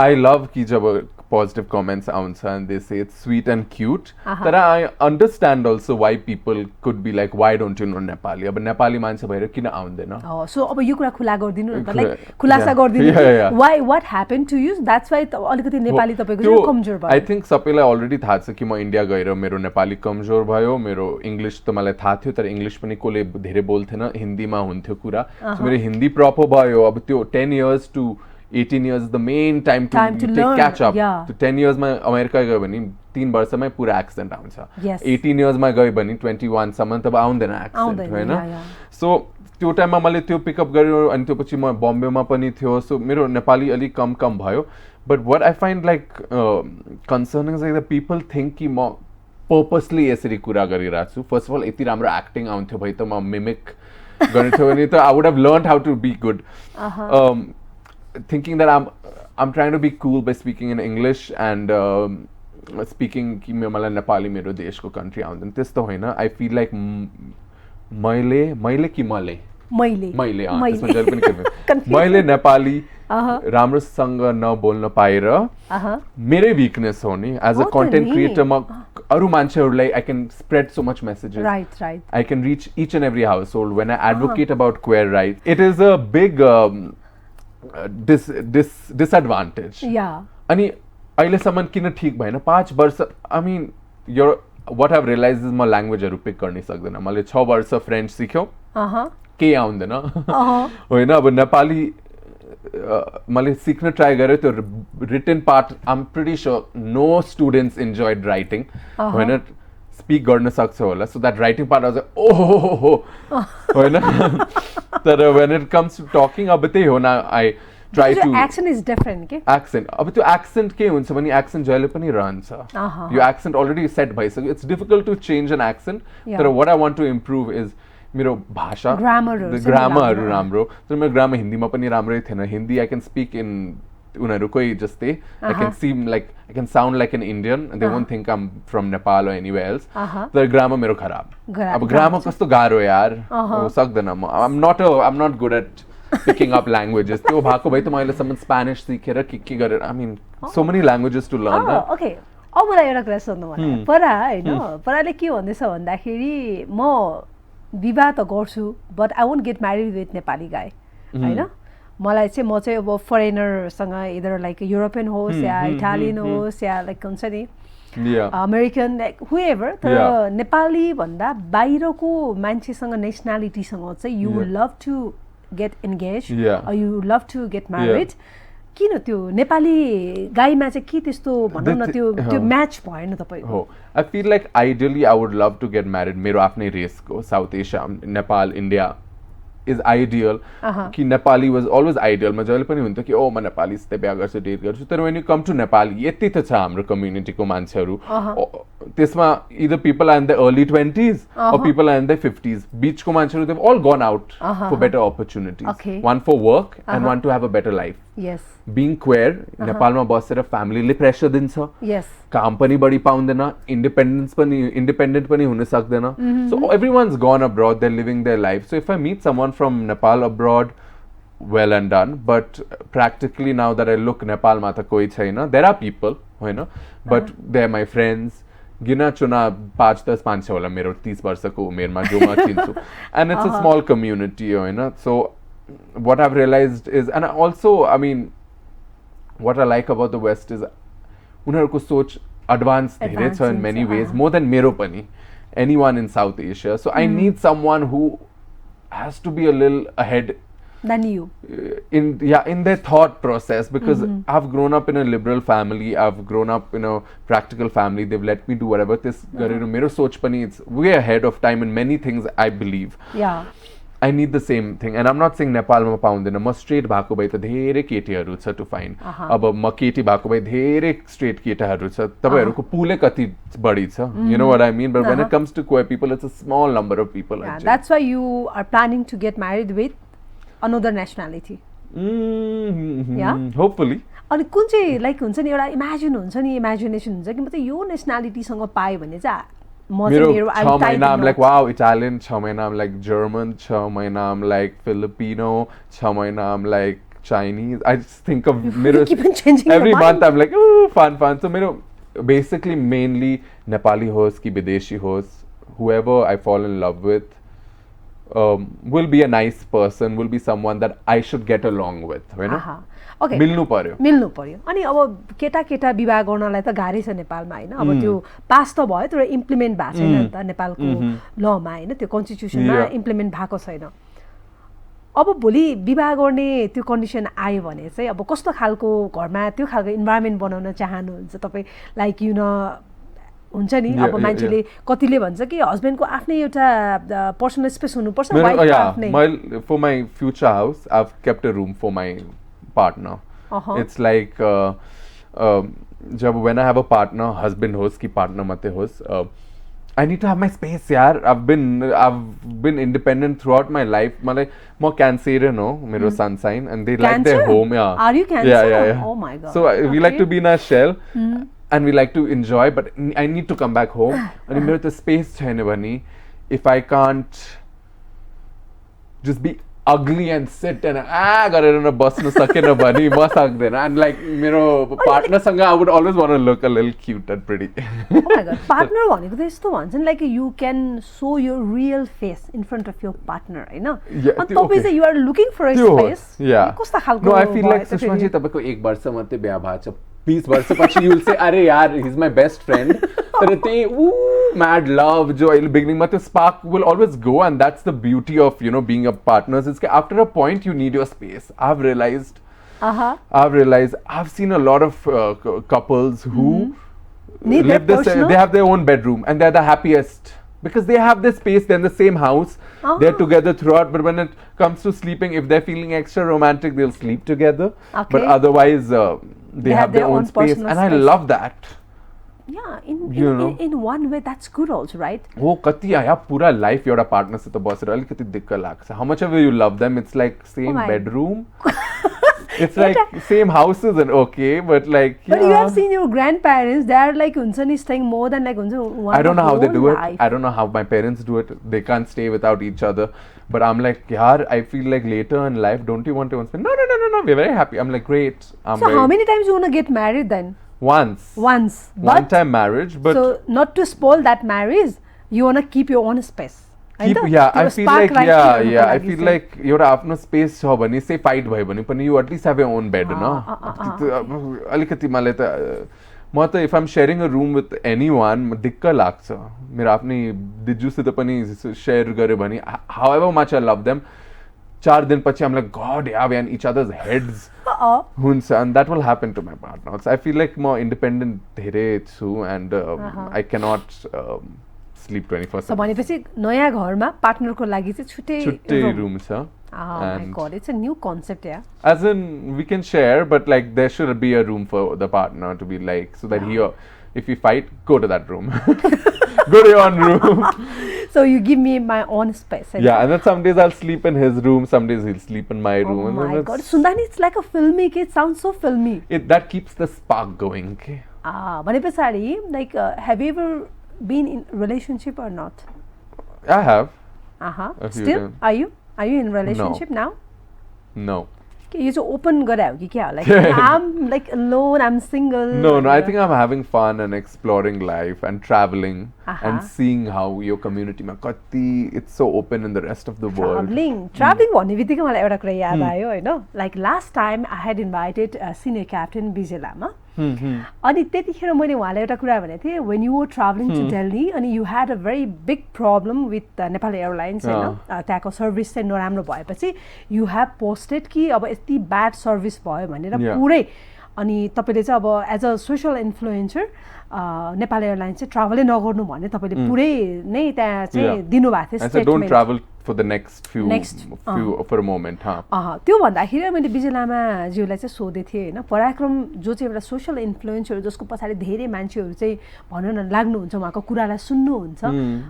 I love कि जब positive comments आउँछ and they say it's sweet and cute. But I understand also why people could be like, why don't you know Nepali? अब नेपाली मान्छे भएर किन आउँदैन? So अब यो कुरा खुला गरिदिनु न त, लाइक खुलासा गरिदिनु. Why, what happened to you? That's why अलिकति नेपाली तपाईको चाहिँ कमजोर भयो. I think सबैलाई अलरेडी थाहा छ कि म इन्डिया गएर मेरो नेपाली कमजोर भयो. मेरो इङ्ग्लिस त मलाई थाहा थियो तर इङ्ग्लिस पनि कसले धेरै बोल्थेन, हिन्दीमा हुन्थ्यो कुरा. So मेरो हिन्दी प्रपर भयो. अब त्यो 10 years to 18 years is the main time to learn, catch up. Yeah. So 10 years मा अमेरिका गयो भने 3 वर्षमै पुरा एक्सेन्ट आउँछ. 18 years मा गयो भने 21 सम्म तब आउँदैन एक्सेन्ट हैन. सो त्यो टाइममा मैले त्यो पिकअप गर्यो अनि त्यो पछि म बम्बेमा पनि थियो. सो मेरो नेपाली अलि कम भयो. But what I find like concerning is like the people think कि म पर्पसली यसरी कुरा गरिरहेको छु. फर्स्ट अफ अल यति राम्रो एक्टिङ आउँथ्यो भइ त म मिमिक गर्ने थियो भने त I would have learned how to be good. Thinking that I'm trying to be cool by speaking in English and speaking कि मलाई नेपाली मेरो देशको country आउँदैन त्यस्तो हैन. I feel like मैले कि मैले त्यसमा जहिले पनि कन्फ्युज. मैले नेपाली राम्रोसँग नबोल्न पाएर मेरै वीकनेस हो नि. एज अ कन्टेन्ट क्रिएटर म अरू मान्छेहरूलाई I can spread so much messages. Right. I can reach each and every household when I advocate about queer rights. It is a big disadvantage. Yeah. अनि अहिलेसम्म किन ठिक भएन 5 वर्ष आई मिन यो what I've realized is म ल्याङ्ग्वेजहरू पिक गर्नै सक्दैन मैले 6 वर्ष फ्रेन्च सिक्यो केही आउँदैन होइन अब नेपाली मैले सिक्न ट्राई गरेँ त्यो written part I am pretty sure no students enjoyed writing होइन स्पिक गर्न सक्छ होला सो द्याट राइटिङ पार्ट अझ ओहो होइन तर when it comes to talking अब त्यही हो न आई try to accent is different के accent अब त्यो accent के हुन्छ भने accent जहिले पनि रहन्छ यो accent already set भइसक्यो it's difficult to change an accent तर what I want to improve is मेरो भाषा ग्रामरहरू राम्रो तर मेरो ग्रामर हिन्दीमा पनि राम्रै थिएन Hindi I can speak in उनीहरुकै जस्तै I can seem like I can sound like an Indian and they won't think I'm from Nepal or anywhere else तर ग्रामर मेरो खराब अब ग्रामर कस्तो गाह्रो यार सक्दैन म I'm not good at picking up languages त्यो भएको भए त म अहिलेसम्म स्पेनिश सिकेर के गरेर I mean so many languages to learn okay अब मलाई एउटा कुरा सोध्नु मन परा हैन पराले के भन्दैछ भन्दाखेरि म विवाह त गर्छु but I won't get married with Nepali गाई हैन मलाई चाहिँ म चाहिँ अब फरेनरसँग इदर लाइक युरोपियन होस् या इटालियन होस् या लाइक हुन्छ नि अमेरिकन लाइक हुएभर तर नेपाली भन्दा बाहिरको मान्छेसँग नेसनालिटीसँग चाहिँ you would love to get engaged or you love to get married किन त्यो नेपाली गाईमा चाहिँ के त्यस्तो भनौं न त्यो म्याच भएन तपाईको हो I feel like ideally I would love to get married मेरो आफ्नै रेसको South Asia Nepal India is ideal कि नेपाली was always ideal म जहिले पनि हुन्थ्यो कि ओ म नेपालीसित बिहा गर्छु डेट गर्छु तर when you come to Nepal यति त छ हाम्रो कम्युनिटीको मान्छेहरू त्यसमा either people are in their early 20s or people are in their 50s बीचको मान्छेहरू they've all gone out for better opportunities one for work and one to have a better life yes being queer नेपालमा बसेर फ्यामिलीले pressure दिन्छ yes काम पनि बढी पाउँदैन independent पनि हुन सक्दैन so everyone's gone abroad they're living their life so if I meet someone from Nepal abroad well and done but practically now that I look Nepal मा त कोही छैन there are people Hahn but they're my friends गिना चुना 5-10 मान्छे होला मेरो 30 वर्षको उमेरमा जो म चिन्छु and it's a small community Hahn so what I've realized is and also I mean what I like about the West is उनीहरुको सोच advanced धेरै छ in many ways more than मेरो पनि anyone in South Asia so I need someone who has to be a little ahead than you in their thought process because I've grown up in a liberal family I've grown up in a practical family they've let me do whatever this गरेर मेरो सोच पनि it's way ahead of time in many things I believe I need the same thing and I'm not saying Nepal मा पाउँदैन म straight भएको भए त धेरै केटीहरू छ to find अब म केटी भएको भए धेरै स्ट्रेट केटाहरू छ तपाईहरुको पुलै कति बढी छ you know what I mean but when it comes to queer people it's a small number of people that's why you are planning to get married with another nationality hopefully अनि कुन चाहिँ like हुन्छ नि एउटा imagination हुन्छ कि म त यो नेसनालिटी सँग पाए भने चाहिँ मेरो 6 महिना I'm like wow Italian 6 महिना I'm like German 6 महिना I'm like Filipino 6 महिना I'm like Chinese I just think of मेरो every month I'm like ooh fun so मेरो basically mainly Nepali होस् कि विदेशी होस् whoever I fall in love with will be a nice person will be someone that I should get along with हैन okay मिल्नु पर्यो अनि अब केटा विवाह गर्नलाई त गाह्रै छ नेपालमा हैन अब त्यो पास त भयो तर इम्प्लिमेन्ट भएको छैन नि त नेपालको लमा हैन त्यो कन्स्टिट्युसनमा इम्प्लिमेन्ट भएको छैन अब भोलि विवाह गर्ने त्यो कन्डिसन आयो भने चाहिँ अब कस्तो खालको घरमा त्यो खालको इन्भाइरोमेन्ट बनाउन चाहनुहुन्छ तपाई लाइक यु नो हुन्छ नि अब मान्छेले कतिले भन्छ कि हस्बेन्डको आफ्नै एउटा पर्सनल स्पेस हुनुपर्छ वाइफको आफ्नै for my future house I've kept a room for my partner it's like जब when I have a partner husband होस् कि partner मात्रै होस् I need to have my space यार I've been independent throughout my life मलाई म Cancerian हो मेरो sun sign and they like their home are you Cancer yeah oh my god so we like to be in our shell and we like to enjoy but I need to come back home अनि मेरो त space छैन भने if I can't just be ugly and sit and गरेर न बस्न सकेन भने म सक्दैन and like मेरो partner सँग I would always want to look a little cute and pretty oh my god partner भनेको त यस्तो भन्छ नि like you can show your real face in front of your partner हैन अनि तपाई चाहिँ you are looking for a space yeah कस्तो खालको no I feel like Sushma ji तपाईको 1 वर्ष मात्रै बिहे भएको छ 20 वर्षपछि you will say अरे यार he's my best friend तर त्यही mad love जो अहिले beginning मा त्यो spark will always go, and that's the beauty of being a partners is that after a point you need your space. I've realized I've seen a lot of couples who live this, they have their own bedroom and they're the happiest because they have this space, they're in the same house, they're together throughout, but when it comes to sleeping, if they're feeling extra romantic, they'll sleep together, but otherwise they have their own space, and I love that. Yeah, in one way that's good also, right? Oh, kati आया पूरा life एउटा partner से तो बसेर अलिकति दिक्क लाग्छ. How much ever you love them, it's like same bedroom. It's like same houses and okay, but like But you have seen your grandparents, they are like huncha ni staying more than like huncha one. I don't know how they do it. I don't know how my parents do it. They can't stay without each other. But I'm like, yaar, I feel like later in life, don't you want to spend? No. We're very happy. I'm like, great. So how many times you want to get married then? Once. One time marriage, but so not to spoil that marriage, you want to keep your own space. I feel like I feel like एउटा आफ्नो space छ भने से fight भयो भने पनि you at least have your own bed न अलिकति मलाई त म त if I'm sharing a room with anyone दिक्क लाग्छ मेरो आफ्नै दिजुसित पनि शेयर गरे भने however much I love them 4 दिनपछि I'm like god yeah we are in each other's heads हुन्छ and that will happen to my partner. So I feel like more independent धेरै छु and I cannot sleep 24/7. So भनेपछि नयाँ घरमा पार्टनरको लागि चाहिँ छुट्टै रूम छ. Oh my god, it's a new concept, yeah. As in we can share, but like there should be a room for the partner to be like so that if we fight, go to that room. Go to your own room. So you give me my own space. Yeah, and then some days I'll sleep in his room, some days he'll sleep in my room. Oh my god, Sundani, it's like a filmy. It sounds so filmy. That keeps the spark going. Okay. Vanipasari, like, have you ever been in relationship or not? I have. Still, are you in relationship now? No. You just open gare ho ki kya? Like I'm like alone, I'm single. No, I think I'm having fun and exploring life and traveling and seeing how your community ma kati it's so open in the rest of the world. Traveling भन्ने बित्तिकै मलाई एउटा कुरा याद आयो हैन. Like last time I had invited senior captain BJ Lama. अनि त्यतिखेर मैले उहाँलाई एउटा कुरा भनेको थिएँ when you were traveling to Delhi अनि you had a very big problem with Nepal Airlines हैन त्यहाँको सर्भिस चाहिँ नराम्रो भएपछि you have posted कि अब यति ब्याड सर्भिस भयो भनेर पुरै अनि तपाईले चाहिँ अब as a social influencer Nepal airlines चाहिँ ट्राभलै नगर्नु भन्ने तपाईले पुरै नै त्यहाँ चाहिँ दिनुभएको थियो statement. Don't travel for the next few for a moment. त्यो भन्दाखेरि मैले विजय लामा ज्यूलाई चाहिँ सोधे थिएँ हैन पराक्रम जो चाहिँ एउटा सोशल इन्फ्लुएन्सर जसको पछाडि धेरै मान्छेहरू चाहिँ भनौँ न लाग्नुहुन्छ उहाँको कुरालाई सुन्नुहुन्छ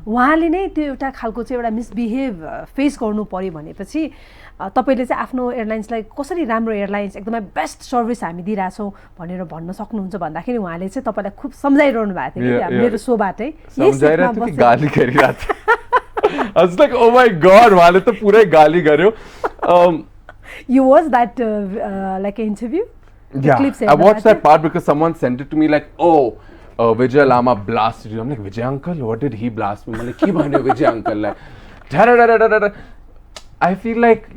उहाँले नै त्यो एउटा खालको चाहिँ एउटा मिसबिहेभ फेस गर्नु पर्यो भनेपछि तपाईले चाहिँ आफ्नो एयरलाइन्सलाई कसरी राम्रो एयरलाइन्स एकदमै बेस्ट सर्भिस हामी दिइराछौँ भनेर भन्न सक्नुहुन्छ भन्दाखेरि उहाँले चाहिँ तपाईलाई खूब सम्झाइरहनु भएको थियो कि मेरो सोबाटै सम्झाइरहेको थियो कि गाली गरिरहेको थियो. I was like, oh my god, उहाँले त पुरै गाली गर्यो. You watched that like interview? Yeah, I watched that part because someone sent it to me like, oh, Vijay Lama blasted you. I'm like, Vijay uncle, what did he blast me? I'm like, ke bhanyo Vijay uncle like, I feel like,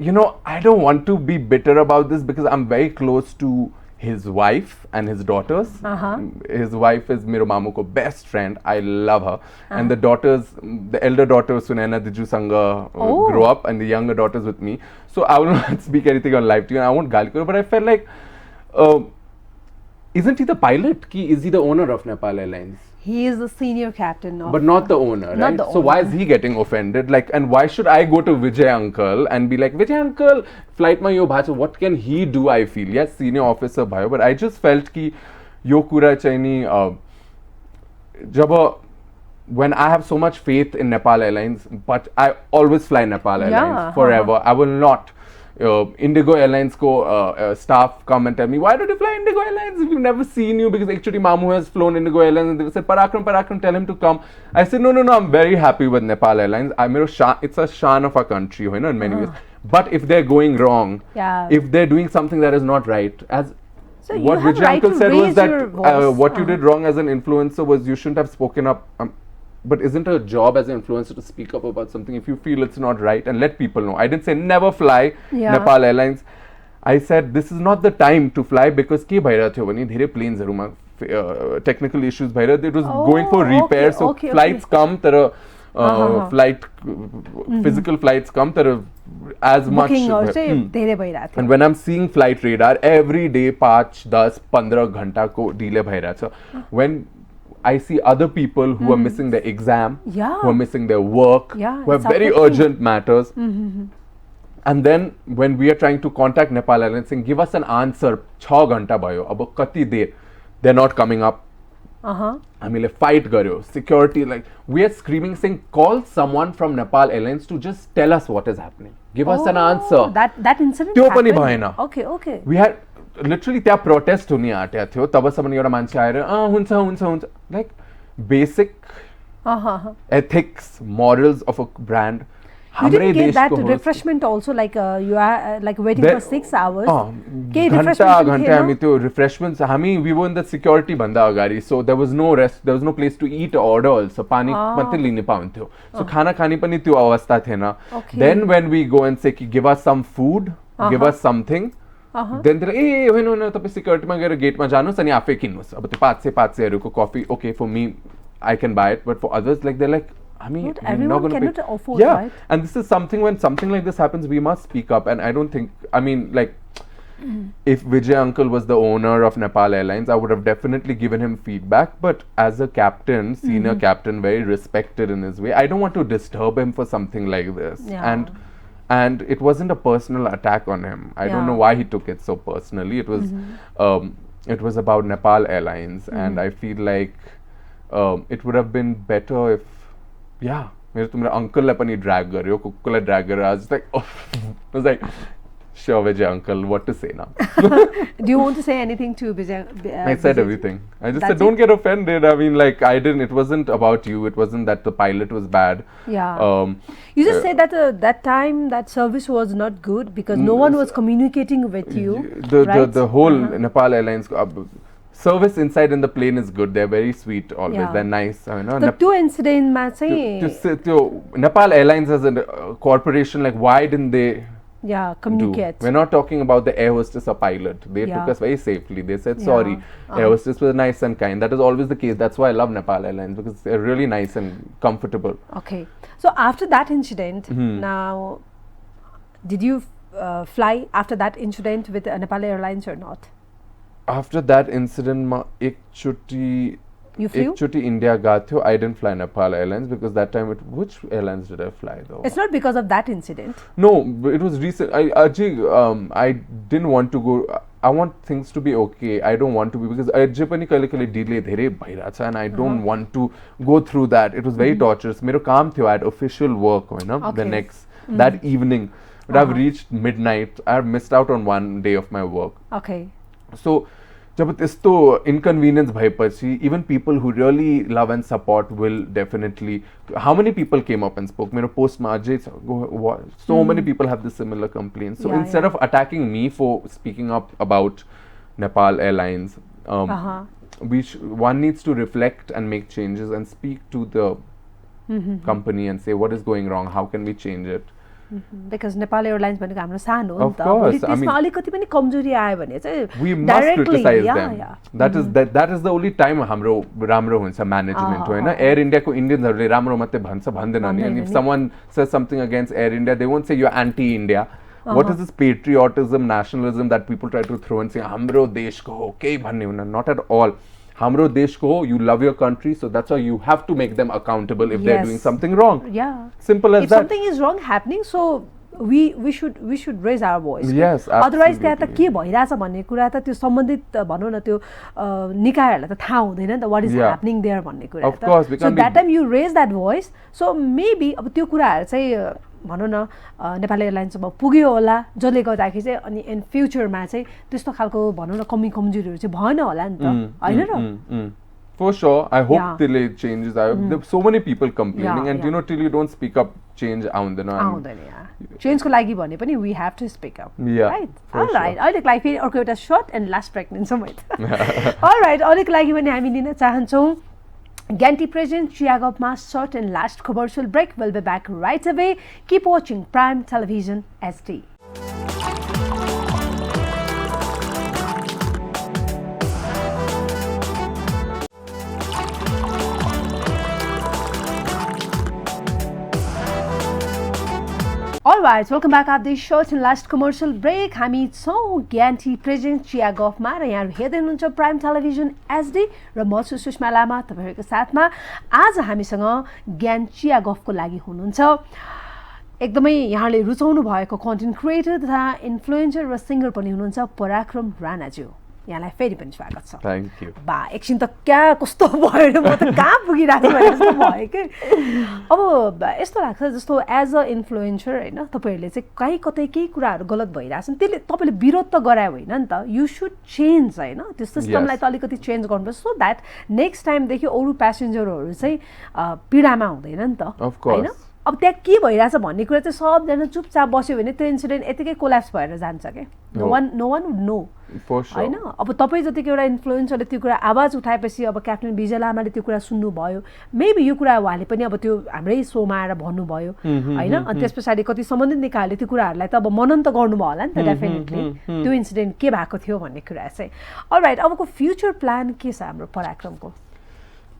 I don't want to be bitter about this because I'm very close to his wife and his daughters. His wife is Miro Mamuko best friend. I love her. And the daughters, the elder daughter Sunaina Diju Sangha grew up and the younger daughters with me. So I will not speak anything on live to you and I won't gali karo, but I felt like, isn't he the pilot? Is he the owner of Nepal Airlines? He is the senior captain of... But not the owner, right? So why is he getting offended? Like, and why should I go to Vijay uncle and be like, Vijay uncle, flight ma yo bhacha, what can he do, I feel? Yes, senior officer bhayo, but I just felt ki yo kura chaini, when I have so much faith in Nepal Airlines, but I always fly Nepal Airlines forever. I will not. Indigo Airlines staff come and tell me, why did you fly Indigo Airlines if we've never seen you? Because actually Mamu has flown Indigo Airlines and they said, Parakram, tell him to come. I said, no, I'm very happy with Nepal Airlines. It's a shan of our country, in many ways. But if they're going wrong, if they're doing something that is not right, so what Vijay uncle said was that what you did wrong as an influencer was you shouldn't have spoken up. But isn't a job as an influencer to speak up about something if you feel it's not right and let people know? I didn't say never fly Nepal Airlines. I said this is not the time to fly because के भइरहेको थियो भने धेरै प्लेन्सहरुमा technical issues भइरहेको it was going for repair so flights come तर flight physical flights come तर as much and when I'm seeing flight radar every day 5 10 15 घण्टा को delay भइरहेछ when I see other people who are missing their exam who are missing their work who have very urgent matters and then when we are trying to contact Nepal Airlines saying give us an answer 6 घण्टा भयो अब कति देर they're not coming up हामीले fight गर्यो security like we are screaming saying call someone from Nepal Airlines to just tell us what is happening give us an answer that incident त्यो पनि भएन okay we had literally त्यहाँ protest हुने आँटेको थियो तबसम्म एउटा मान्छे आएर हुन्छ like basic ethics morals of a brand you didn't get that refreshment also like you are like waiting for 6 hours के refreshment घण्टा हामी त्यो refreshments हामी we were in the security भन्दा अगाडि so there was no rest there was no place to eat or order also पानी मात्रै लिन पाउँथ्यो so खाना खाने पनि त्यो अवस्था थिएन then when we go and say give us some food give us something then they're like ए होइन तपाई सिक्युरिटीमा गएर गेटमा जानुस् अनि आफै किन्नुस् अब त्यो 500 हरुको coffee okay for me I can buy it but for others like they're like I mean not everyone cannot afford right and this is something when something like this happens we must speak up and I don't think I mean like if Vijay uncle was the owner of Nepal Airlines I would have definitely given him feedback but as a captain senior captain very respected in his way I don't want to disturb him for something like this and it wasn't a personal attack on him I don't know why he took it so personally it was about Nepal Airlines and I feel like it would have been better if मेरो तिम्रो अंकललाई पनि drag गर्यो कुकुरलाई drag गरेर I was like sure Vijay uncle what to say now do you want to say anything to Vijay I said everything I just said don't get offended I mean like I didn't it wasn't about you it wasn't that the pilot was bad you just said that that time that service was not good because no one was communicating with you the whole Nepal Airlines service inside in the plane is good they're very sweet always they're nice I know the two incident ma chahi Nepal Airlines as a corporation like why didn't they communicate we're not talking about the air hostess or pilot they took us very safely they said sorry air hostess was nice and kind that is always the case that's why I love Nepal Airlines because they're really nice and comfortable okay so after that incident now did you fly after that incident with Nepal Airlines or not after that incident ma ek choti India ga thyo I didn't fly Nepal Airlines because that time which airlines did I fly though it's not because of that incident no it was recent I didn't want to go I want things to be okay I don't want to be because ajai pani kaile kaile delay धेरै भइराछ and I don't want to go through that it was very torturous मेरो काम थियो I had official work Hahn the next that evening but I've reached midnight I've missed out on one day of my work okay so जब त्यस्तो inconvenience भएपछि even people who really love and support will definitely how many people came up and spoke मेरो post मा अझै so many people have this similar complaint so instead of attacking me for speaking up about Nepal Airlines one needs to reflect and make changes and speak to the company and say what is going wrong how can we change it because Nepal Airlines भनेको हाम्रो सानो हो नि त त्यसमा अलिकति पनि कमजोरी आयो भने चाहिँ we must criticize them that is the only time हाम्रो राम्रो हुन्छ म्यानेजमेन्ट हैन एयर इन्डिया को इन्डियन्सहरुले राम्रो मात्रै भन्छ भन्दैन नि and if someone says something against Air India they won't say you're anti India what is this patriotism nationalism that people try to throw and say हाम्रो देशको हो केही भन्ने हुन not at all हाम्रो देशको हो you love your country so that's why you have to make them accountable if they're doing something wrong simple as if that something is wrong happening so we should raise our voice yes otherwise त्यहाँ त के भइराछ भन्ने कुरा त त्यो सम्बन्धित भनौं न त्यो निकायहरुलाई त थाहा हुँदैन नि त what is happening there भन्ने कुरा त so that time you raise that voice so maybe अब त्यो कुराहरु चाहिँ भनौं न नेपाल एयरलाइन्समा पुग्यो होला जसले गर्दाखेरि चाहिँ अनि इन फ्युचरमा चाहिँ त्यस्तो खालको भनौं न कमजोरीहरु चाहिँ भएन होला नि त हैन र For sure, I hope till it changes. There's so many people complaining, and you know, till you don't speak up, change आउँदैन. Change को लागि भने पनि we have to speak up. Right? All right. अलिक लागि फेरि अर्को एउटा short and last pregnant समय त. All right. अलिक लागि भने हामी लिन चाहन्छौं Ganti President Chiya Guffमा short and last commercial break. We'll be back right away. Keep watching Prime Television SD. Alright, welcome back after this short and last commercial break. हामी छौँ ज्ञानटी present chia गफमा र यहाँहरू हेर्दै हुनुहुन्छ prime television HD र म छु सुषमा लामा तपाईँहरूको साथमा। आज हामीसँग ज्ञान चिया गफको लागि हुनुहुन्छ एकदमै यहाँले रुचाउनु भएको कन्टेन्ट क्रिएटर तथा इन्फ्लुएन्सर र सिङ्गर पनि हुनुहुन्छ पराक्रम राणाज्यू। यहाँलाई फेरि पनि स्वागत छ। Thank you. बा एकछिन त क्या कस्तो भयो म त कहाँ पुगिरहेको जस्तो भयो कि। अब यस्तो लाग्छ जस्तो एज अ इन्फ्लुएन्सर होइन तपाईँहरूले चाहिँ कहीँ कतै केही कुराहरू गलत भइरहेछन् त्यसले तपाईँले विरोध त गरायो होइन नि त। यु सुड चेन्ज होइन त्यो सिस्टमलाई त अलिकति चेन्ज गर्नुपर्छ सो द्याट नेक्स्ट टाइमदेखि अरू प्यासेन्जरहरू चाहिँ पीडामा हुँदैन नि त होइन। अब त्यहाँ के भइरहेछ भन्ने कुरा चाहिँ सबजना चुपचाप बस्यो भने त्यो इन्सिडेन्ट यतिकै कोल्याप्स भएर जान्छ क्या। नो वान वुड नो होइन। अब तपाईँ जतिको एउटा इन्फ्लुएन्सरले त्यो कुरा आवाज उठाएपछि अब क्याप्टेन विजय लामाले त्यो कुरा सुन्नुभयो मेबी यो कुरा उहाँले पनि अब त्यो हाम्रै सोमा आएर भन्नुभयो होइन। अनि त्यस पछाडि कति सम्बन्धित निकायले त्यो कुराहरूलाई त अब मनन त गर्नुभयो होला नि त डेफिनेटली त्यो इन्सिडेन्ट के भएको थियो भन्ने कुरा चाहिँ। अलराइट अबको फ्युचर प्लान के छ हाम्रो पराक्रमको?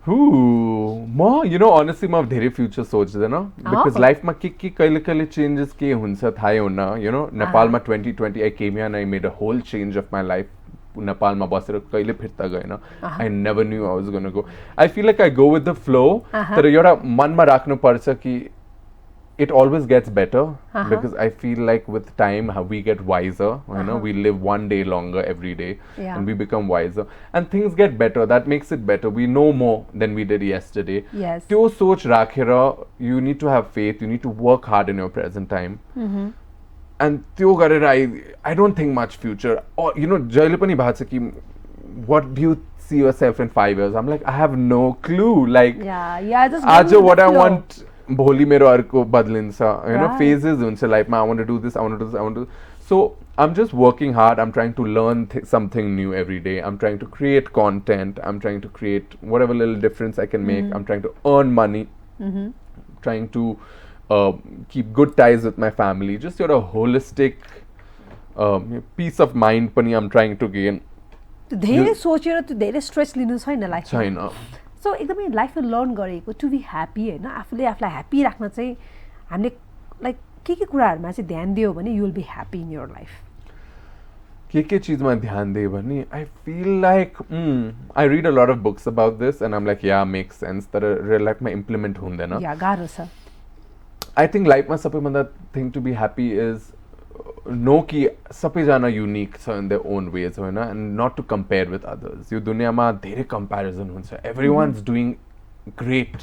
honestly म धेरै फ्युचर सोच्दैन बिकज लाइफमा के कहिले कहिले चेन्जेस के हुन्छ थाहै हुन्न। नेपालमा 2020 I came here and I made a whole change of my life. नेपालमा बसेर कहिले फिर्ता गएन। I never knew I was gonna go. I feel like I go with the flow तर एउटा मनमा राख्नुपर्छ कि it always gets better because I feel like with time we get wiser, we live one day longer every day and we become wiser and things get better. That makes it better. We know more than we did yesterday. Yes. Tyo soch rakhera, you need to have faith, you need to work hard in your present time. And tyo garera I don't think much future. Or jaile pani bhacha ki what do you see yourself in 5 years? I'm like I have no clue. Like just aaj what I want भोलि मेरो अर्को बदलिन्छ phases हुन्छ लाइफमा। I want to do this, I want to do this, I want to. So I'm just working hard. I'm trying to learn something new every day. I'm trying to create content. I'm trying to create whatever little difference I can make. I'm trying to earn money. Trying to keep good ties with my family. Just a holistic peace of mind पनि I'm trying to gain. धेरै सोचेर त्यो धेरै stress लिनु छैन लाइफमा। छैन। सो एकदमै लाइफमा लर्न गरेको टु बी ह्याप्पी होइन। आफूले आफूलाई ह्याप्पी राख्न चाहिँ हामीले लाइक के कुराहरूमा चाहिँ ध्यान दियो भने you will be happy in your life? के चीजमा ध्यान दियो भने I feel like I read a lot of books about this and I'm like yeah makes sense तर रियल लाइफमा इम्प्लिमेन्ट हुँदैन। गाह्रो छ। आई थिङ्क लाइफमा सबैभन्दा thing to be happy is no कि सबैजना युनिक छ इन देयर ओन वेज होइन and not to compare with others. यो दुनियाँमा धेरै कम्पेरिजन हुन्छ। Every one is doing great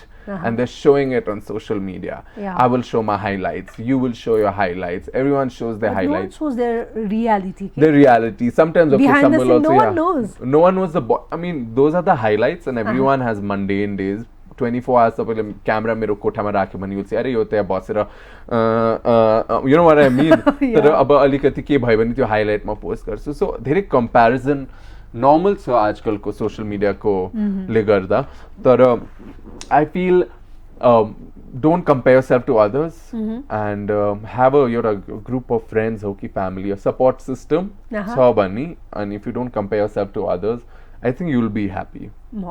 and they're showing it on social media. I will show my highlights, you will show your highlights, everyone shows their highlights. No one shows their reality. Their reality. Sometimes behind some the will scene, also no one knows. No one knows I mean those are the highlights and everyone has mundane days. 24 hours सबैले camera मेरो कोठामा राख्यो भने you'll say अरे यो त्यहाँ बसेर you know what I mean. तर अब अलिकति के भयो भने त्यो हाइलाइटमा पोस्ट गर्छु। सो धेरै कम्प्यारिजन नर्मल छ आजकलको सोसियल मिडियाको ले गर्दा। तर I feel don't compare yourself to others and have a group of friends हो कि family, a support system छ भने and if you don't compare yourself to others I think you will be happy.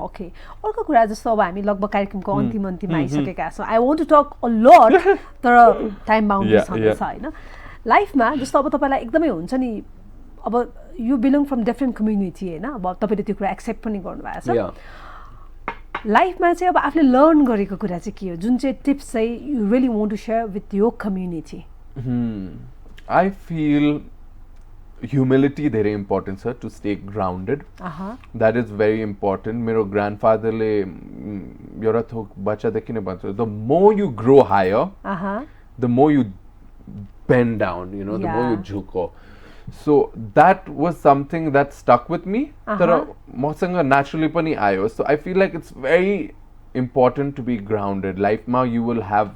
Okay. अर्को कुरा जस्तो अब हामी लगभग कार्यक्रमको अन्तिम आइसकेका छौँ। I want to talk a lot तर टाइम बाउन्ड छ होइन। लाइफमा जस्तो अब तपाईँलाई एकदमै हुन्छ नि अब यु बिलोङ फ्रम डिफ्रेन्ट कम्युनिटी होइन। अब तपाईँले त्यो कुरा एक्सेप्ट पनि गर्नुभएको छ। लाइफमा चाहिँ अब आफूले लर्न गरेको कुरा चाहिँ के हो जुन चाहिँ टिप्स चाहिँ you really want to share with your community? I feel humility धेरै इम्पोर्टेन्ट छ to stay grounded. That is very important. मेरो ग्रान्डफादरले एउटा थोक बच्चादेखि नै भन्छ the more you grow higher the more you bend down the more you झुको। So that was something that stuck with me. तर मसँग naturally पनि आयो. So I feel like it's very important to be grounded. Life ma you will have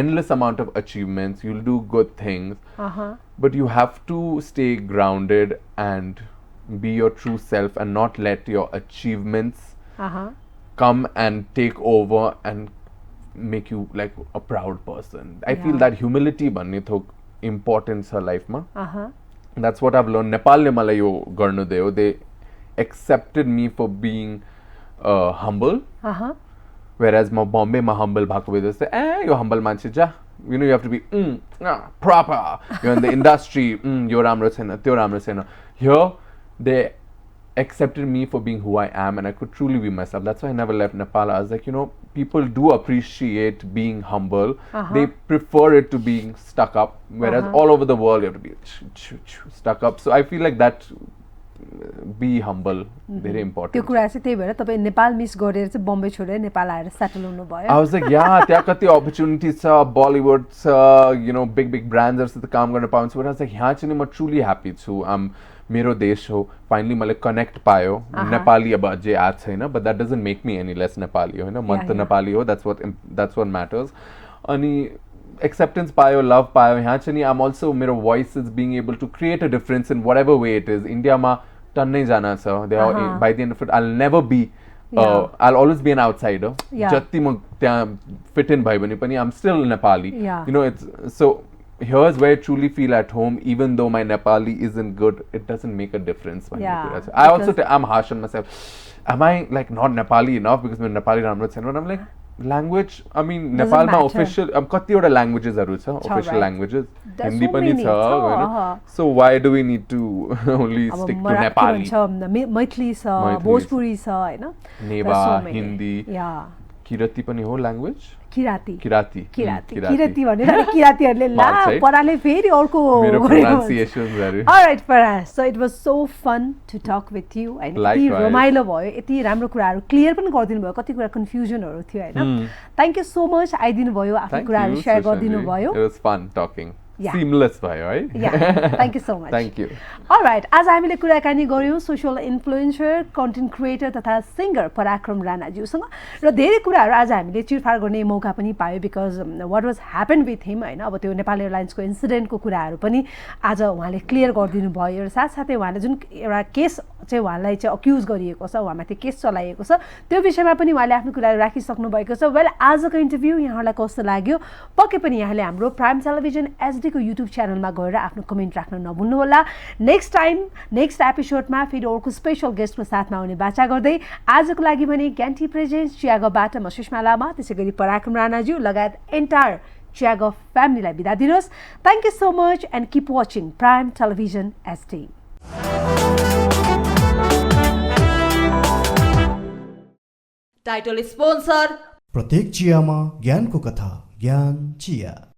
endless amount of achievements. You'll do good things. But you have to stay grounded and be your true self and not let your achievements come and take over and make you like a proud person. I feel that humility भन्ने थोक important छ life ma. That's what I've learned. Nepal le malai yo garnu diyo. They accepted me for being humble. Whereas ma Bombay ma humble bhako bhe jasta yo humble manche ja you know, you have to be proper. You're in the industry, yo ramro chaina, tyo ramro chaina. Here, they accepted me for being who I am, and I could truly be myself. That's why I never left Nepal. I was like, you know, people do appreciate being humble. They prefer it to being stuck up, whereas all over the world you have to be stuck up. So I feel like that be humble, very important. त्यो कुरा चाहिँ त्यही भएर तपाई Nepal miss गरेर चाहिँ बम्बे छोडेर नेपाल आएर सेटल हुनु भयो. I was like, yeah, त्यहाँ कति opportunities छ, Bollywood छ, you know, big brands त काम गर्न पाउँछु. But I was like, यहाँ चाहिँ म truly happy छु. मेरो देश हो. Finally मैले connect पायो. नेपाली अब अझै आएको छैन, but that doesn't make me any less Nepali हो, हैन? म त नेपाली हो. That's what matters. अनि acceptance payo, love payo. यहाँ चाहिँ I'm also मेरो voice is being able to create a difference in whatever way it is. India मा ton नै जाना छ. By the end of it, I'll never be. I'll always be an outsider. जति म त्यहाँ fit in भए पनि I'm still Nepali. You know, it's so. Here's where I truly feel at home, even though my Nepali isn't good, it doesn't make a difference. I also I'm harsh on myself. Am I like not Nepali enough because my Nepali ramro छैन? But I'm like, language, I mean, Nepal ma official, कतिवटा languages हरू छ, official languages. Hindi पनि छ, हैन? So why do we need to only stick to Nepali? Maithili छ, भोजपुरी छ, हैन? नेवा, हिन्दी. किराती पनि हो language? किराती भनेर किरातीहरुले ला पराले फेरि अर्को मेरो pronunciations हरु. All right, Paras. So it was so fun to talk with you. And यति रमाइलो भयो, यति राम्रो कुराहरु क्लियर पनि गरिदिनु भयो, कति कुरा कन्फ्युजनहरु थियो, हैन? Thank you so much. आइदिनु भयो, आफ्नो कुराहरु शेयर गरिदिनु भयो. It was fun talking. Seamless भयो है. Yeah. Thank you so much. Thank you. All right. आज हामीले कुराकानी गर्यौं सोशल इन्फ्लुएन्सर, कन्टेन्ट क्रिएटर तथा सिंगर पराक्रम राणा ज्यूसँग र धेरै कुराहरु आज हामीले चिरफार गर्ने मौका पनि पायो because what was happen with him, हैन? अब त्यो नेपाल एयरलाइन्सको इन्सिडेन्टको कुराहरु पनि आज उहाँले क्लियर गरिदिनु भयो र साथसाथै उहाँले जुन एउटा केस चाहिँ उहाँलाई चाहिँ अक्युज गरिएको छ, उहाँमाथि केस चलाइएको छ, त्यो विषयमा पनि उहाँले आफ्नो कुराहरु राखिसक्नु भएको छ. वेल, आजको इन्टरभ्यु यहाँलाई कस्तो लाग्यो? पक्कै पनि यहाँले हाम्रो प्राइम टेलिभिजन एचडी को युट्युब च्यानलमा गएर आफ्नो कमेन्ट राख्न नभुल्नु होला. नेक्स्ट टाइम नेक्स्ट एपिसोडमा फेरि अर्को स्पेशल गेस्टको साथमा आउने बाचा गर्दै आजको लागि भने ग्यान्टी प्रेजेन्स चियागबाट म सुषमा लामा, त्यसैगरी पराक्रम राणाज्यू लगायत एन्टायर चियाग फ्यामिलीलाई बिदा दिनुहोस्. Thank you so much end keep watching Prime television HD. Title sponsor प्रत्येक चियामा ज्ञानको कथा, ज्ञान चिया.